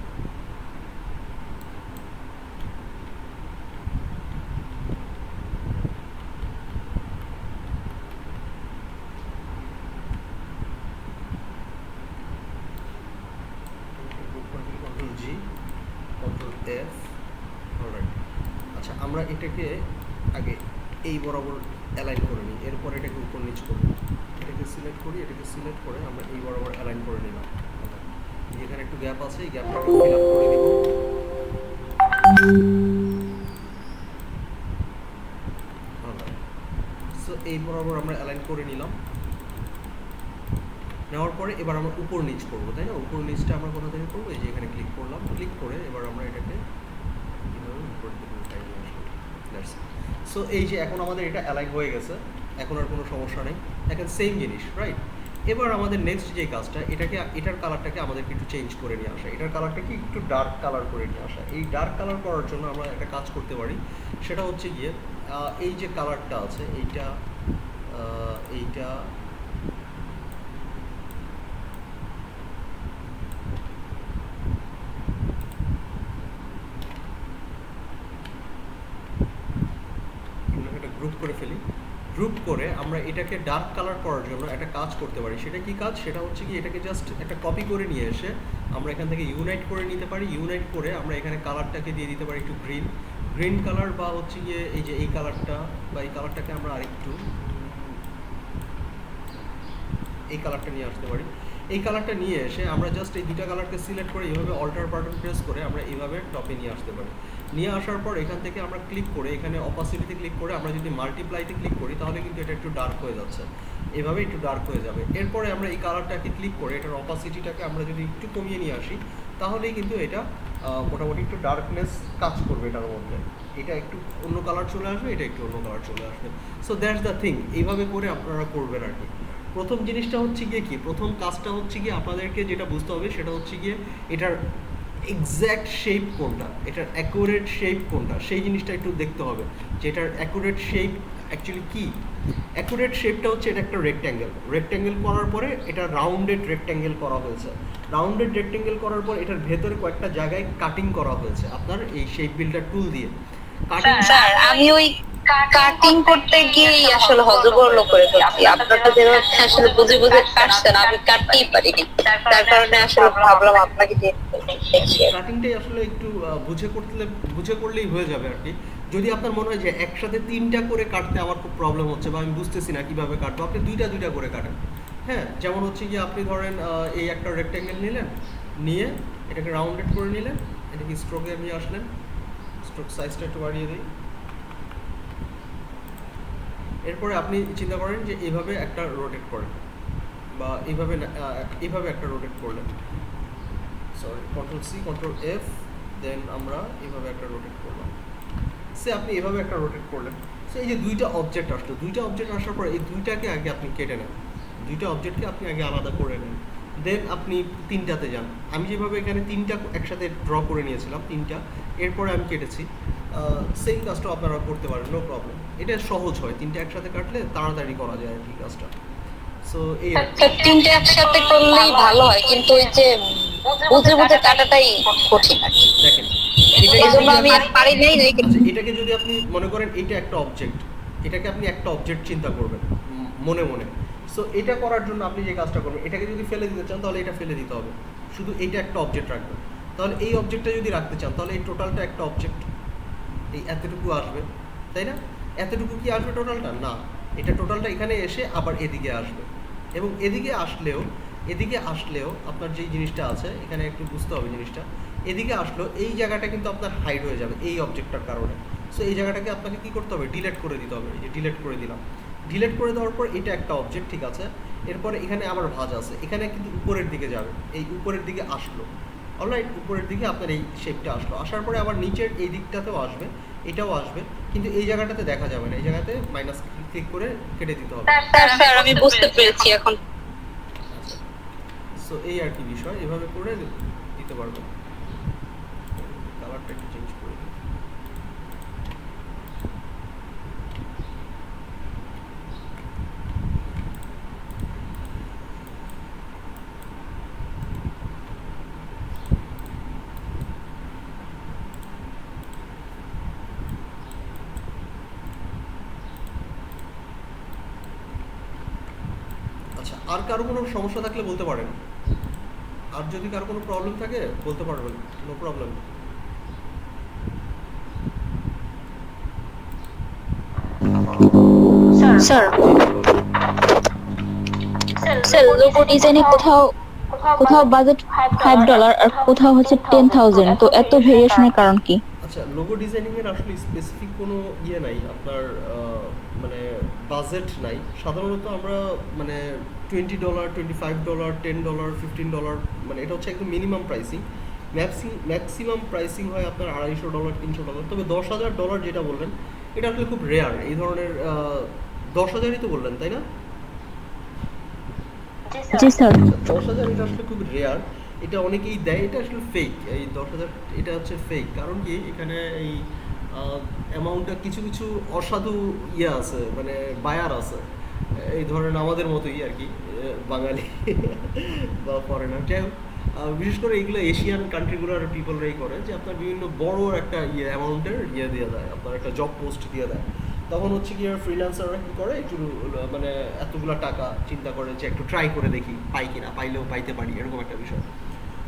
কন্ট্রোল জি, কন্ট্রোল এফ, অলরাইট। আচ্ছা, আমরা এটাকে আগে এই বরাবর অ্যালাইন করে নিই, এরপর এটাকে উপর নিচ করব। এটাকে সিলেক্ট করি, এটাকে সিলেক্ট করে আমরা এই বরাবর অ্যালাইন করে নিলাম। যেখানে একটু গ্যাপ আছে এই গ্যাপটাকে ফিল আপ করে দিব। সো এই বরাবর আমরা অ্যালাইন করে নিলাম। নেওয়ার পরে এবার আমরা উপর নিচ করবো, তাই না? উপর নিচটা আমরা কোথা থেকে করবো? এই যে এখানে ক্লিক করলাম, ক্লিক করে এবার আমরা এটাকে এইভাবে উপর দিকে উঠাই নিয়ে আসবো, দ্যাটস ইট। সো এই যে এখন আমাদের এটা অ্যালাইন হয়ে গেছে, এখন আর কোনো সমস্যা নেই, এখন সেম জিনিস, রাইট? এবার আমাদের নেক্সট যে কাজটা, এটার কালারটাকে আমাদেরকে একটু চেঞ্জ করে নিয়ে আসা, এটার কালারটাকে একটু ডার্ক কালার করে নিয়ে আসা। এই ডার্ক কালার করার জন্য আমরা একটা কাজ করতে পারি, সেটা হচ্ছে গিয়ে এই যে কালারটা আছে এইটা গ্রুপ করে ফেলি। গ্রুপ করে আমরা এটাকে ডার্ক কালার করার জন্য একটা কাজ করতে পারি। সেটা কি কাজ? সেটা হচ্ছে কি এটাকে জাস্ট একটা কপি করে নিয়ে এসে আমরা এখান থেকে ইউনাইট করে নিতে পারি। ইউনাইট করে আমরা এখানে কালারটাকে দিয়ে দিতে পারি একটু গ্রিন কালার, বা হচ্ছে গিয়ে এই যে এই কালারটা বা এই কালারটাকে আমরা আরেকটু এই কালারটা নিয়ে আসতে পারি। এই কালারটা নিয়ে এসে আমরা জাস্ট এই দুটা কালারকে সিলেক্ট করে এইভাবে অল্টার বাটন প্রেস করে আমরা এইভাবে টপে নিয়ে আসতে পারি। নিয়ে আসার পর এখান থেকে আমরা ক্লিক করে এখানে অপাসিটিতে ক্লিক করে আমরা যদি মাল্টিপ্লাইতে ক্লিক করি তাহলে কিন্তু এটা একটু ডার্ক হয়ে যাচ্ছে, এভাবে একটু ডার্ক হয়ে যাবে। এরপরে আমরা এই কালারটাকে ক্লিক করে এটার অপাসিটিটাকে আমরা যদি একটু কমিয়ে নিয়ে আসি তাহলেই কিন্তু এটা মোটামুটি একটু ডার্কনেস কাজ করবে এটার মধ্যে। এটা একটু অন্য কালার চলে আসবে, এটা একটু অন্য কালার চলে আসবে। সো দ্যাটস দ্য থিং, এইভাবে করে আপনারা করবেন আর কি। প্রথম জিনিসটা হচ্ছে গিয়ে কি, প্রথম কাজটা হচ্ছে গিয়ে আপনাদেরকে যেটা বুঝতে হবে সেটা হচ্ছে গিয়ে এটার এক্স্যাক্ট শেপ কোনটা, এটার অ্যাকুরেট শেপ কোনটা, সেই জিনিসটা একটু দেখতে হবে যে এটার অ্যাকুরেট শেপ অ্যাকচুয়ালি কী। অ্যাকুরেট শেপটা হচ্ছে এটা একটা রেক্ট্যাঙ্গেল করার পরে এটা রাউন্ডেড রেক্ট্যাঙ্গেল করা হয়েছে। রাউন্ডেড রেক্ট্যাঙ্গেল করার পর এটার ভেতরে কয়েকটা জায়গায় কাটিং করা হয়েছে আপনার এই শেপ বিল্ডার টুল দিয়ে। কাটিং স্যার আমি ওই কাটিং করতে গিয়েই আসলে হজবরল করে ফেলছি। আপনারা যেভাবে আসলে বুঝে কাটছেন আমি কাটতেই পারিনি, তার কারণে আসলে ভাবলাম আপনাকে দিয়ে কাটিংটাই আসলে একটু বুঝে করলেই হয়ে যাবে আর কি। যদি আপনার মনে হয় যে একসাথে 3টা করে কাটতে আমার খুব প্রবলেম হচ্ছে বা আমি বুঝতেছি না কিভাবে কাটবো, আপনি দুইটা করে কাটেন। হ্যাঁ, যেমন হচ্ছে কি আপনি ধরেন এই একটা রেক্ট্যাঙ্গেল নিলেন, নিয়ে এটাকে রাউন্ডেড করে নিলেন, এটাকে স্ট্রোকে নিয়ে আসলেন, স্ট্রোক সাইজটা একটু বাড়িয়ে দিই। এরপরে আপনি চিন্তা করেন যে এইভাবে একটা রোটেট করেন বা এইভাবে একটা রোটেট করলেন, sorry control C control F, then আমরা এইভাবে একটা রোটেট করলাম। সে আপনি এভাবে একটা রোটেট করলেন। সো এই যে দুইটা অবজেক্ট আসলো, দুইটা অবজেক্ট আসার পর এই দুইটাকে আগে আপনি কেটে নেন, দুইটা অবজেক্টকে আপনি আগে আলাদা করে নেন। দেন আপনি তিনটাতে যান। আমি যেভাবে এখানে তিনটা একসাথে ড্র করে নিয়েছিলাম, তিনটা, এরপরে আমি কেটেছি, সেম কাজটাও আপনারা করতে পারেন, নো প্রবলেম। এটা সহজ হয়, তিনটা একসাথে কাটলে তাড়াতাড়ি করা যায় আর কি কাজটা। সো এই আর কি। স্যার তিনটে একসাথে করলেই ভালো হয়, কিন্তু ওই যে বুঝে বুঝে কাটাটাই কঠিন আর কি। দেখেন, এই জন্য আমি আর পারি নাই রেখে আচ্ছা, এটাকে যদি আপনি মনে করেন এটা একটা অবজেক্ট, এটাকে আপনি একটা অবজেক্ট চিন্তা করবেন মনে মনে। সো এটা করার জন্য আপনি যে কাজটা করবেন, এটাকে যদি ফেলে দিতে চান তাহলে এটা ফেলে দিতে হবে, শুধু এইটা একটা অবজেক্ট রাখবেন। তাহলে এই অবজেক্টটা যদি রাখতে চান তাহলে এই টোটালটা একটা অবজেক্ট, এই এতটুকু আসবে, তাই না? এতটুকু কি আসবে টোটালটা? না, এটা টোটালটা এখানে এসে আবার এদিকে আসবে, এবং এদিকে আসলেও আপনার যেই জিনিসটা আছে এখানে একটু বুঝতে হবে জিনিসটা, এদিকে আসলো এই জায়গাটা কিন্তু আপনার হাইড হয়ে যাবে এই অবজেক্টটার কারণে। সো এই জায়গাটাকে আপনাকে কি করতে হবে? ডিলিট করে দিতে হবে। এই যে ডিলিট করে দিলাম, ডিলিট করে দেওয়ার পর এটা একটা অবজেক্ট, ঠিক আছে। এরপরে এখানে আবার ভাঁজ আছে, এখানে কিন্তু উপরের দিকে যাবে, এই উপরের দিকে আসলো, অলরাইট, উপরের দিকে আপনার এই শেপটা আসলো, আসার পরে আবার নিচের এই দিকটাতেও আসবে, এটাও আসবে, কিন্তু এই জায়গাটাতে দেখা যাবে না, এই জায়গাতে মাইনাস ক্লিক করে কেটে দিতে হবে। স্যার আমি বুঝতে পেরেছি এখন। আচ্ছা, সো এই আর কি বিষয়, এভাবে করে দিতে পারবেন। কালারটা একটু চেঞ্জ করে দিই। আচ্ছা, আর কারো কোনো সমস্যা থাকলে বলতে পারেন, আর যদি কারো কোনো প্রবলেম থাকে বলতে পারবেন, no problem. Sir sir logo ডিজাইনে কোথাও কোথাও বাজেট $5 আর কোথাও হচ্ছে 10,000, তো এত ভেরিয়েশনের কারণ কি? আচ্ছা, লোগো ডিজাইনিং এর আসলে স্পেসিফিক কোনো ইয়ে নাই আপনার, মানে বাজেট নাই। সাধারণত আমরা মানে $20, $25, $10, $15, মানে এটা হচ্ছে একদম মিনিমাম প্রাইসিং। ম্যাক্সিমাম প্রাইসিং হয় আপনার $250, $300। তবে $10,000 যেটা বললেন এটা আসলে খুব রেয়ার এই ধরনের। 10,000ই তো বললেন, তাই না? জি স্যার। 10,000 এটা আসলে খুব রেয়ার, এটা অনেকেই দেয়, এটা আসলে ফেক। এই 10,000 এটা হচ্ছে ফেক, কারণ কি এখানে এই অ্যামাউন্টটা কিছু কিছু অসাধু ইয়ে আছে, মানে বায়ার আছে, এই ধরেন আমাদের মতোই আর কি, বাঙালি বা ফরেনার, যাই হোক। বিশেষ করে এইগুলো এশিয়ান কান্ট্রিগুলোর পিপলরাই করে, যে আপনার বিভিন্ন বড় একটা ইয়ে অ্যামাউন্টের ইয়ে দিয়ে দেয়, আপনার একটা জব পোস্ট দিয়ে দেয়। তখন হচ্ছে কি ফ্রিল্যান্সাররা কী করে, একটু মানে এতগুলো টাকা চিন্তা করে যে একটু ট্রাই করে দেখি পাই কিনা, পাইলেও পাইতে পারি, এরকম একটা বিষয়।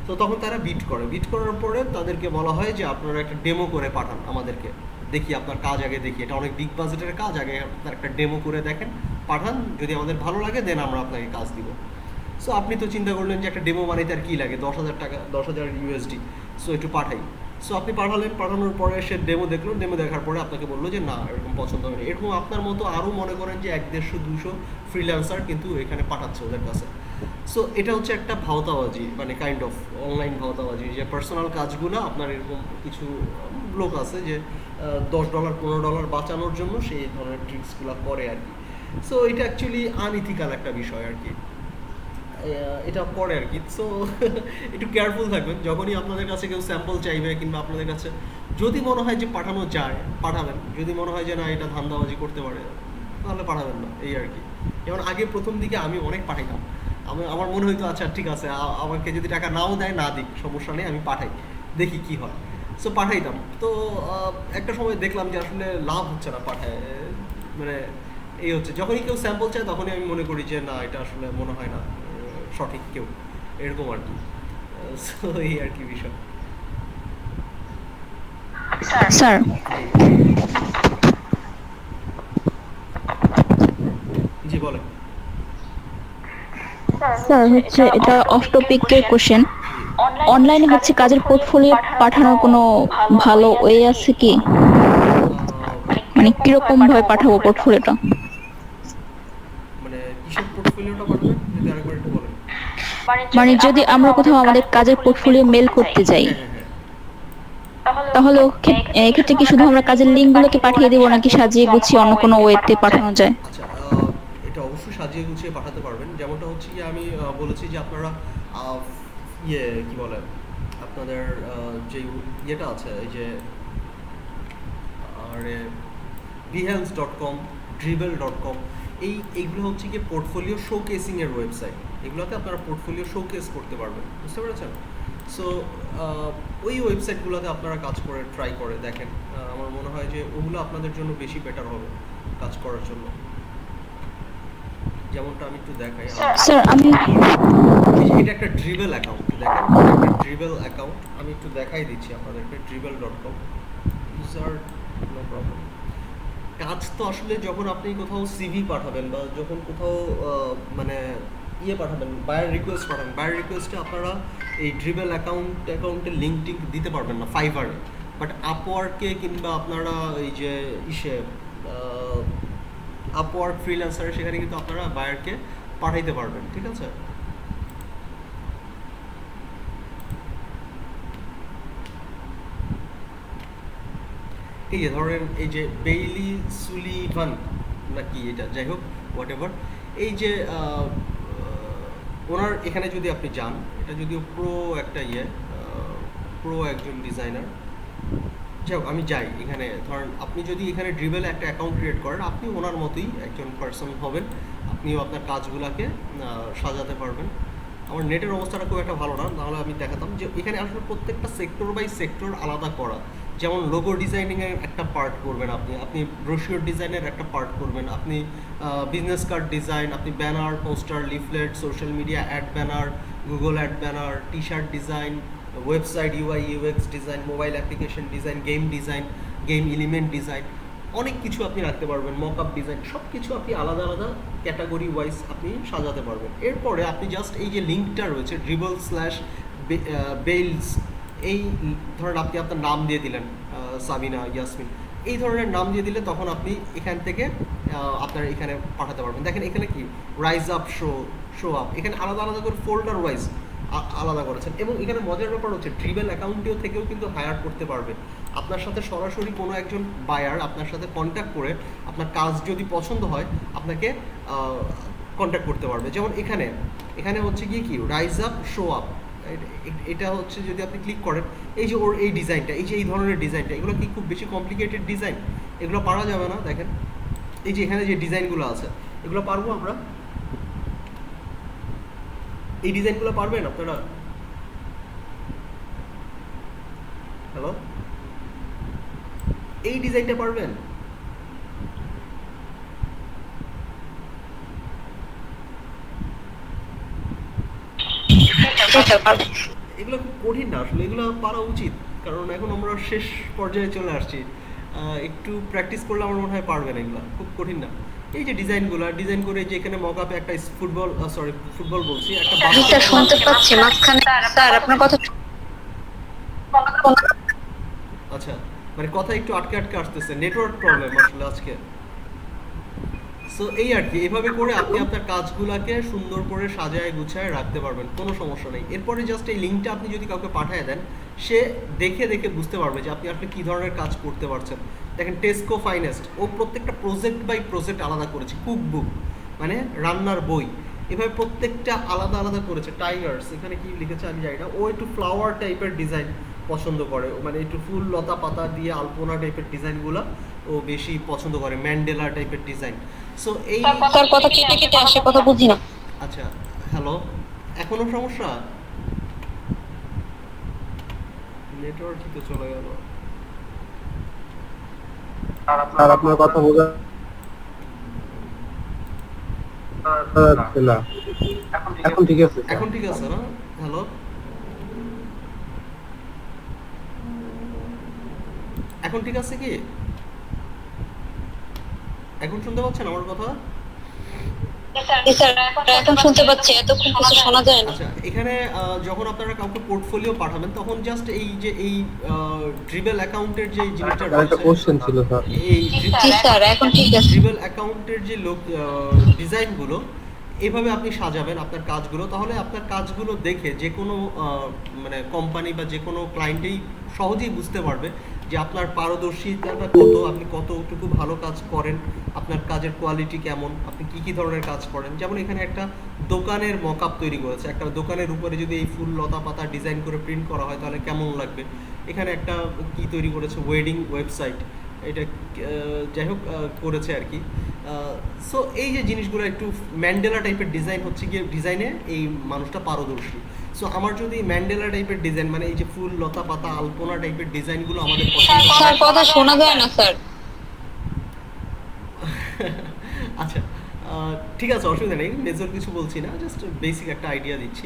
তো তখন তারা বিট করার পরে তাদেরকে বলা হয় যে আপনারা একটা ডেমো করে পাঠান আমাদেরকে, দেখি আপনার কাজ আগে দেখি, এটা অনেক বিগ বাজেটের কাজ, আগে আপনার একটা ডেমো করে দেখেন, পাঠান, যদি আমাদের ভালো লাগে দেন আমরা আপনাকে কাজ দিব। সো আপনি তো চিন্তা করলেন যে একটা ডেমো বানাইতে আর কী লাগে, $10,000, $10,000 সো একটু পাঠাই। সো আপনি পাঠালেন, পাঠানোর পরে সে ডেমো দেখলো, ডেমো দেখার পরে আপনাকে বললো যে না এরকম পছন্দ হয়নি। এরকম আপনার মতো আরও মনে করেন যে 100-150 ফ্রিল্যান্সার কিন্তু এখানে পাঠাচ্ছে ওদের কাছে। সো এটা হচ্ছে একটা ভাওতাবাজি, মানে কাইন্ড অফ অনলাইন ভাওতাবাজি, যে পার্সোনাল কাজগুলো আপনার এরকম কিছু লোক আছে যে $10, $15 বাঁচানোর জন্য সেই ধরনের ট্রিক্সগুলো করে আর কি। সো এটা অ্যাকচুয়ালি আনইথিক্যাল একটা বিষয় আর কি, এটা করে আর কি। সো একটু কেয়ারফুল থাকবেন যখনই আপনাদের কাছে কেউ স্যাম্পল চাইবে, কিংবা আপনাদের কাছে যদি মনে হয় যে পাঠানো যায় পাঠাবেন, যদি মনে হয় যে না এটা ধান্দাবাজি করতে পারে তাহলে পাঠাবেন না, এই আর কি। যেমন আগে প্রথম দিকে আমি অনেক পাঠাইতাম, আমার মনে হইতো আচ্ছা ঠিক আছে, আমাকে যদি টাকা নাও দেয় না দিক সমস্যা নেই, আমি পাঠাই, দেখি কি হয়। সো পাঠাইতাম, তো একটা সময় দেখলাম যে আসলে লাভ হচ্ছে না পাঠায়, মানে এই হচ্ছে, যখনই কেউ স্যাম্পল চায় তখনই আমি মনে করি যে না এটা আসলে মনে হয় না সঠিক কেউ, এরকম আর কি। সো এই আর কি বিষয়। স্যার জি বলেন। স্যার হচ্ছে এটা অফ টপিকের কোশ্চেন, অনলাইনে হচ্ছে কাজের পোর্টফোলিও পাঠানোর কোনো ভালো ওয়ে আছে কি? মানে কিরকম ভাবে পাঠাবো পোর্টফোলিওটা? মানে কিসের পোর্টফোলিওটা পাঠাবেন যদি আরেকবার একটু বলেন। মানে যদি আমরা কোথাও আমাদের কাজের পোর্টফোলিও মেল করতে যাই, হ্যাঁ হ্যাঁ হ্যাঁ, তাহলে এক্ষেত্রে কি শুধু আমরা কাজের লিঙ্কগুলোকে পাঠিয়ে দিব, নাকি সাজিয়ে গুছিয়ে অন্য কোনো ওয়েতে পাঠানো যায়? আচ্ছা, এটা অবশ্যই সাজিয়ে গুছিয়ে পাঠাতে পারবেন। যেমনটা হচ্ছে কি আমি বলেছি যে আপনারা কি বলে আপনাদের যে ইয়েটা আছে এই যে আরে behance.com, dribbble.com, এইগুলো হচ্ছে কি পোর্টফোলিও শোকেসিং এর ওয়েবসাইট। এগুলোতে আপনারা পোর্টফোলিও শোকেস করতে পারবেন, বুঝতে পেরেছেন? সো ওই ওয়েবসাইটগুলোতে আপনারা কাজ করে ট্রাই করে দেখেন। আমার মনে হয় যে ওগুলো আপনাদের জন্য বেশি বেটার হবে কাজ করার জন্য। যেমনটা আমি একটু দেখাই, স্যার আমি এটা একটা ড্রিবেল অ্যাকাউন্ট, দেখেন একটা ড্রিবেল অ্যাকাউন্ট আমি একটু দেখাই দিচ্ছি আপনাদেরকে। dribble.com user, no problem. কাজ তো আসলে যখন আপনি কোথাও সিভি পাঠাবেন বা যখন কোথাও মানে পাঠাবেন, বায়ার রিকোয়েস্ট পাঠাবেন, বায়ার রিকোয়েস্টে আপনারা এই ড্রিবেল অ্যাকাউন্টের লিঙ্ক টিঙ্ক দিতে পারবেন না ফাইবারে, বাট আপওয়ার্কে কিংবা আপনারা এই যে আপওয়ার্ক ফ্রিল্যান্সারে সেখানে কিন্তু আপনারা বায়ারকে পাঠাইতে পারবেন, ঠিক আছে? এই যে ধরেন এই যে বেইলি সুলিভান নাকি এটা, যাই হোক হোয়াট এভার, এই যে ওনার এখানে যদি আপনি যান, এটা যদিও একটা প্রো একজন ডিজাইনার, যাই হোক আমি যাই এখানে। ধরেন আপনি যদি এখানে ড্রিবেল একটা অ্যাকাউন্ট ক্রিয়েট করেন, আপনি ওনার মতোই একজন পার্সন হবেন, আপনিও আপনার কাজগুলোকে সাজাতে পারবেন। আমার নেটের অবস্থাটা খুব একটা ভালো না, তাহলে আমি দেখাতাম যে এখানে আসলে প্রত্যেকটা সেক্টর বাই সেক্টর আলাদা করা। যেমন লোগো ডিজাইনিংয়ের একটা পার্ট করবেন আপনি ব্রোশিওর ডিজাইনের একটা পার্ট করবেন, আপনি বিজনেস কার্ড ডিজাইন, আপনি banner, poster, leaflet, social media ad banner, Google ad banner, T shirt design, website UI UX design, mobile application design, game element design, অনেক কিছু আপনি রাখতে পারবেন, মক আপ ডিজাইন, সব কিছু আপনি আলাদা আলাদা ক্যাটাগরি ওয়াইজ আপনি সাজাতে পারবেন। এরপরে আপনি জাস্ট এই যে লিঙ্কটা রয়েছে dribble/বেইলস, এই ধরেন আপনি আপনার নাম দিয়ে দিলেন সাবিনা, ইয়াসমিন, এই ধরনের নাম দিয়ে দিলে তখন আপনি এখান থেকে আপনার এখানে পাঠাতে পারবেন। দেখেন এখানে কি রাইজ আপ, শো আপ, এখানে আলাদা আলাদা করে ফোল্ডার ওয়াইজ আলাদা করেছেন। এবং এখানে মজার ব্যাপার হচ্ছে ড্রিবেল অ্যাকাউন্টেও থেকেও কিন্তু হায়ার করতে পারবে। আপনার সাথে সরাসরি কোনো একজন বায়ার আপনার সাথে কন্ট্যাক্ট করে আপনার কাজ যদি পছন্দ হয় আপনাকে কন্ট্যাক্ট করতে পারবে। যেমন এখানে হচ্ছে গিয়ে কি রাইজ আপ, শো আপ, এটা হচ্ছে যদি আপনি ক্লিক করেন, এই যে ওর এই ডিজাইনটা, এই যে এই ধরনের ডিজাইনটা, এগুলো কি খুব বেশি কমপ্লিকেটেড ডিজাইন? এগুলো পারা যাবে না। দেখেন এই যে এখানে যে ডিজাইনগুলো আছে, এগুলো পারবো আমরা? এই ডিজাইনগুলো পারবেন আপনারা? হ্যালো, এই ডিজাইনটা পারবেন? এগুলো খুব কঠিন না আসলে, এগুলো পারা উচিত, কারণ এখন আমরা শেষ পর্যায়ে চলে আসছি। একটু প্র্যাকটিস করলে আমার মনে হয় পারবেন, এগুলো খুব কঠিন না। এই যে ডিজাইন করে যে এখানে মকআপে একটা ফুটবল বলছি, একটা স্যার শুনতে পাচ্ছি মাঝখানে, স্যার আপনার কথা। আচ্ছা, মানে কথা একটু আটকে আসতেছে, নেটওয়ার্ক প্রবলেম আসলে আজকে। সো এই আর কি, এভাবে করে আপনি আপনার কাজগুলোকে সুন্দর করে সাজায় গুছায় রাখতে পারবেন, কোনো সমস্যা নেই। এরপরে জাস্ট এই লিঙ্কটা আপনি যদি কাউকে পাঠিয়ে দেন, সে দেখে বুঝতে পারবে যে আপনি আসলে কী ধরনের কাজ করতে পারছেন। দেখেন টেস্কো ফাইনেস্ট, ও প্রত্যেকটা প্রজেক্ট বাই প্রজেক্ট আলাদা করেছে, কুকবুক মানে রান্নার বই, এভাবে প্রত্যেকটা আলাদা আলাদা করেছে। টাইগার্স, এখানে কি লিখেছে আমি জানি না, ও একটু ফ্লাওয়ার টাইপের ডিজাইন পছন্দ করে, মানে একটু ফুল লতা পাতা দিয়ে আলপনা টাইপের ডিজাইনগুলো ও বেশি পছন্দ করে, ম্যান্ডেলা টাইপের ডিজাইন। সো এই স্যার কথা কেটে আসে, কথা বুঝি না। আচ্ছা, হ্যালো, এখনো সমস্যা? নেটওয়ার্ক তো চলে গেল। আর আপনার কথা বোঝা যাচ্ছে না। এখন ঠিক আছে? এখন ঠিক আছে না? হ্যালো, এখন ঠিক আছে কি? এখন শুনতে পাচ্ছেন আমার কথা? স্যার এখন শুনতে পাচ্ছি, এতক্ষণ কিছু শোনা যায় না। আচ্ছা, এখানে যখন আপনারা কাউকে পোর্টফোলিও পাঠাবেন, তখন জাস্ট এই যে এই ড্রিবেল অ্যাকাউন্টের যে জিনিসটা একটা রয়েছে, কোশ্চেন ছিল স্যার। এই জি স্যার এখন ঠিক আছে। ড্রিবেল অ্যাকাউন্টের যে ডিজাইনগুলো এইভাবে আপনি সাজাবেন আপনার কাজগুলো, তাহলে আপনার কাজগুলো দেখে যে কোনো মানে কোম্পানি বা যে কোনো ক্লায়েন্টেই সহজেই বুঝতে পারবে যে আপনার পারদর্শিতাটা কত, আপনি কতটুকু ভালো কাজ করেন, আপনার কাজের কোয়ালিটি কেমন, আপনি কি কি ধরনের কাজ করেন। যেমন এখানে একটা দোকানের মকআপ তৈরি করেছে, একটা দোকানের উপরে যদি এই ফুল লতা পাতা ডিজাইন করে প্রিন্ট করা হয় তাহলে কেমন লাগবে। এখানে একটা কি তৈরি করেছে, ওয়েডিং ওয়েবসাইট, এটা যাই হোক করেছে আর কি। সো এই যে জিনিসগুলো একটু ম্যান্ডেলা টাইপের ডিজাইন হচ্ছে গিয়ে, ডিজাইনে এই মানুষটা পারদর্শী। সো আমার যদি ম্যান্ডেলা টাইপের ডিজাইন, মানে এই যে ফুল লতা পাতা আলপনা টাইপের ডিজাইনগুলো আমাদের পছন্দ হয়। স্যার কথা শোনা যায় না স্যার। আচ্ছা, ঠিক আছে, অসুবিধা নেই, মেজর কিছু বলছি না, জাস্ট বেসিক একটা আইডিয়া দিচ্ছি।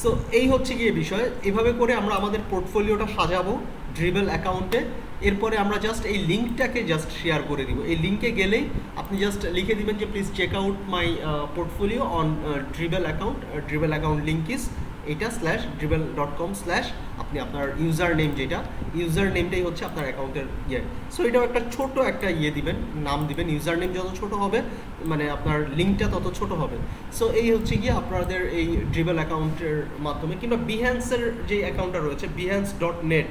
সো এই হচ্ছে গিয়ে বিষয়। এভাবে করে আমরা আমাদের পোর্টফোলিওটা সাজাবো ড্রিবেল অ্যাকাউন্টে। এরপরে আমরা জাস্ট এই লিঙ্কটাকে জাস্ট শেয়ার করে দিব। এই লিঙ্কে গেলেই আপনি জাস্ট লিখে দিবেন যে please check out my portfolio on Dribbble account. Dribbble account link is এটা /dribble.com/ আপনি আপনার ইউজার নেম, যেটা ইউজার নেমটাই হচ্ছে আপনার অ্যাকাউন্টের ইয়ে। সো এটাও একটা ছোট একটা ইয়ে দিবেন, নাম দিবেন। ইউজার নেম যত ছোট হবে মানে আপনার লিঙ্কটা তত ছোট হবে। সো এই হচ্ছে গিয়ে আপনাদের এই ড্রিবেল অ্যাকাউন্টের মাধ্যমে, কিংবা বিহ্যান্সের যে অ্যাকাউন্টটা রয়েছে behance.net,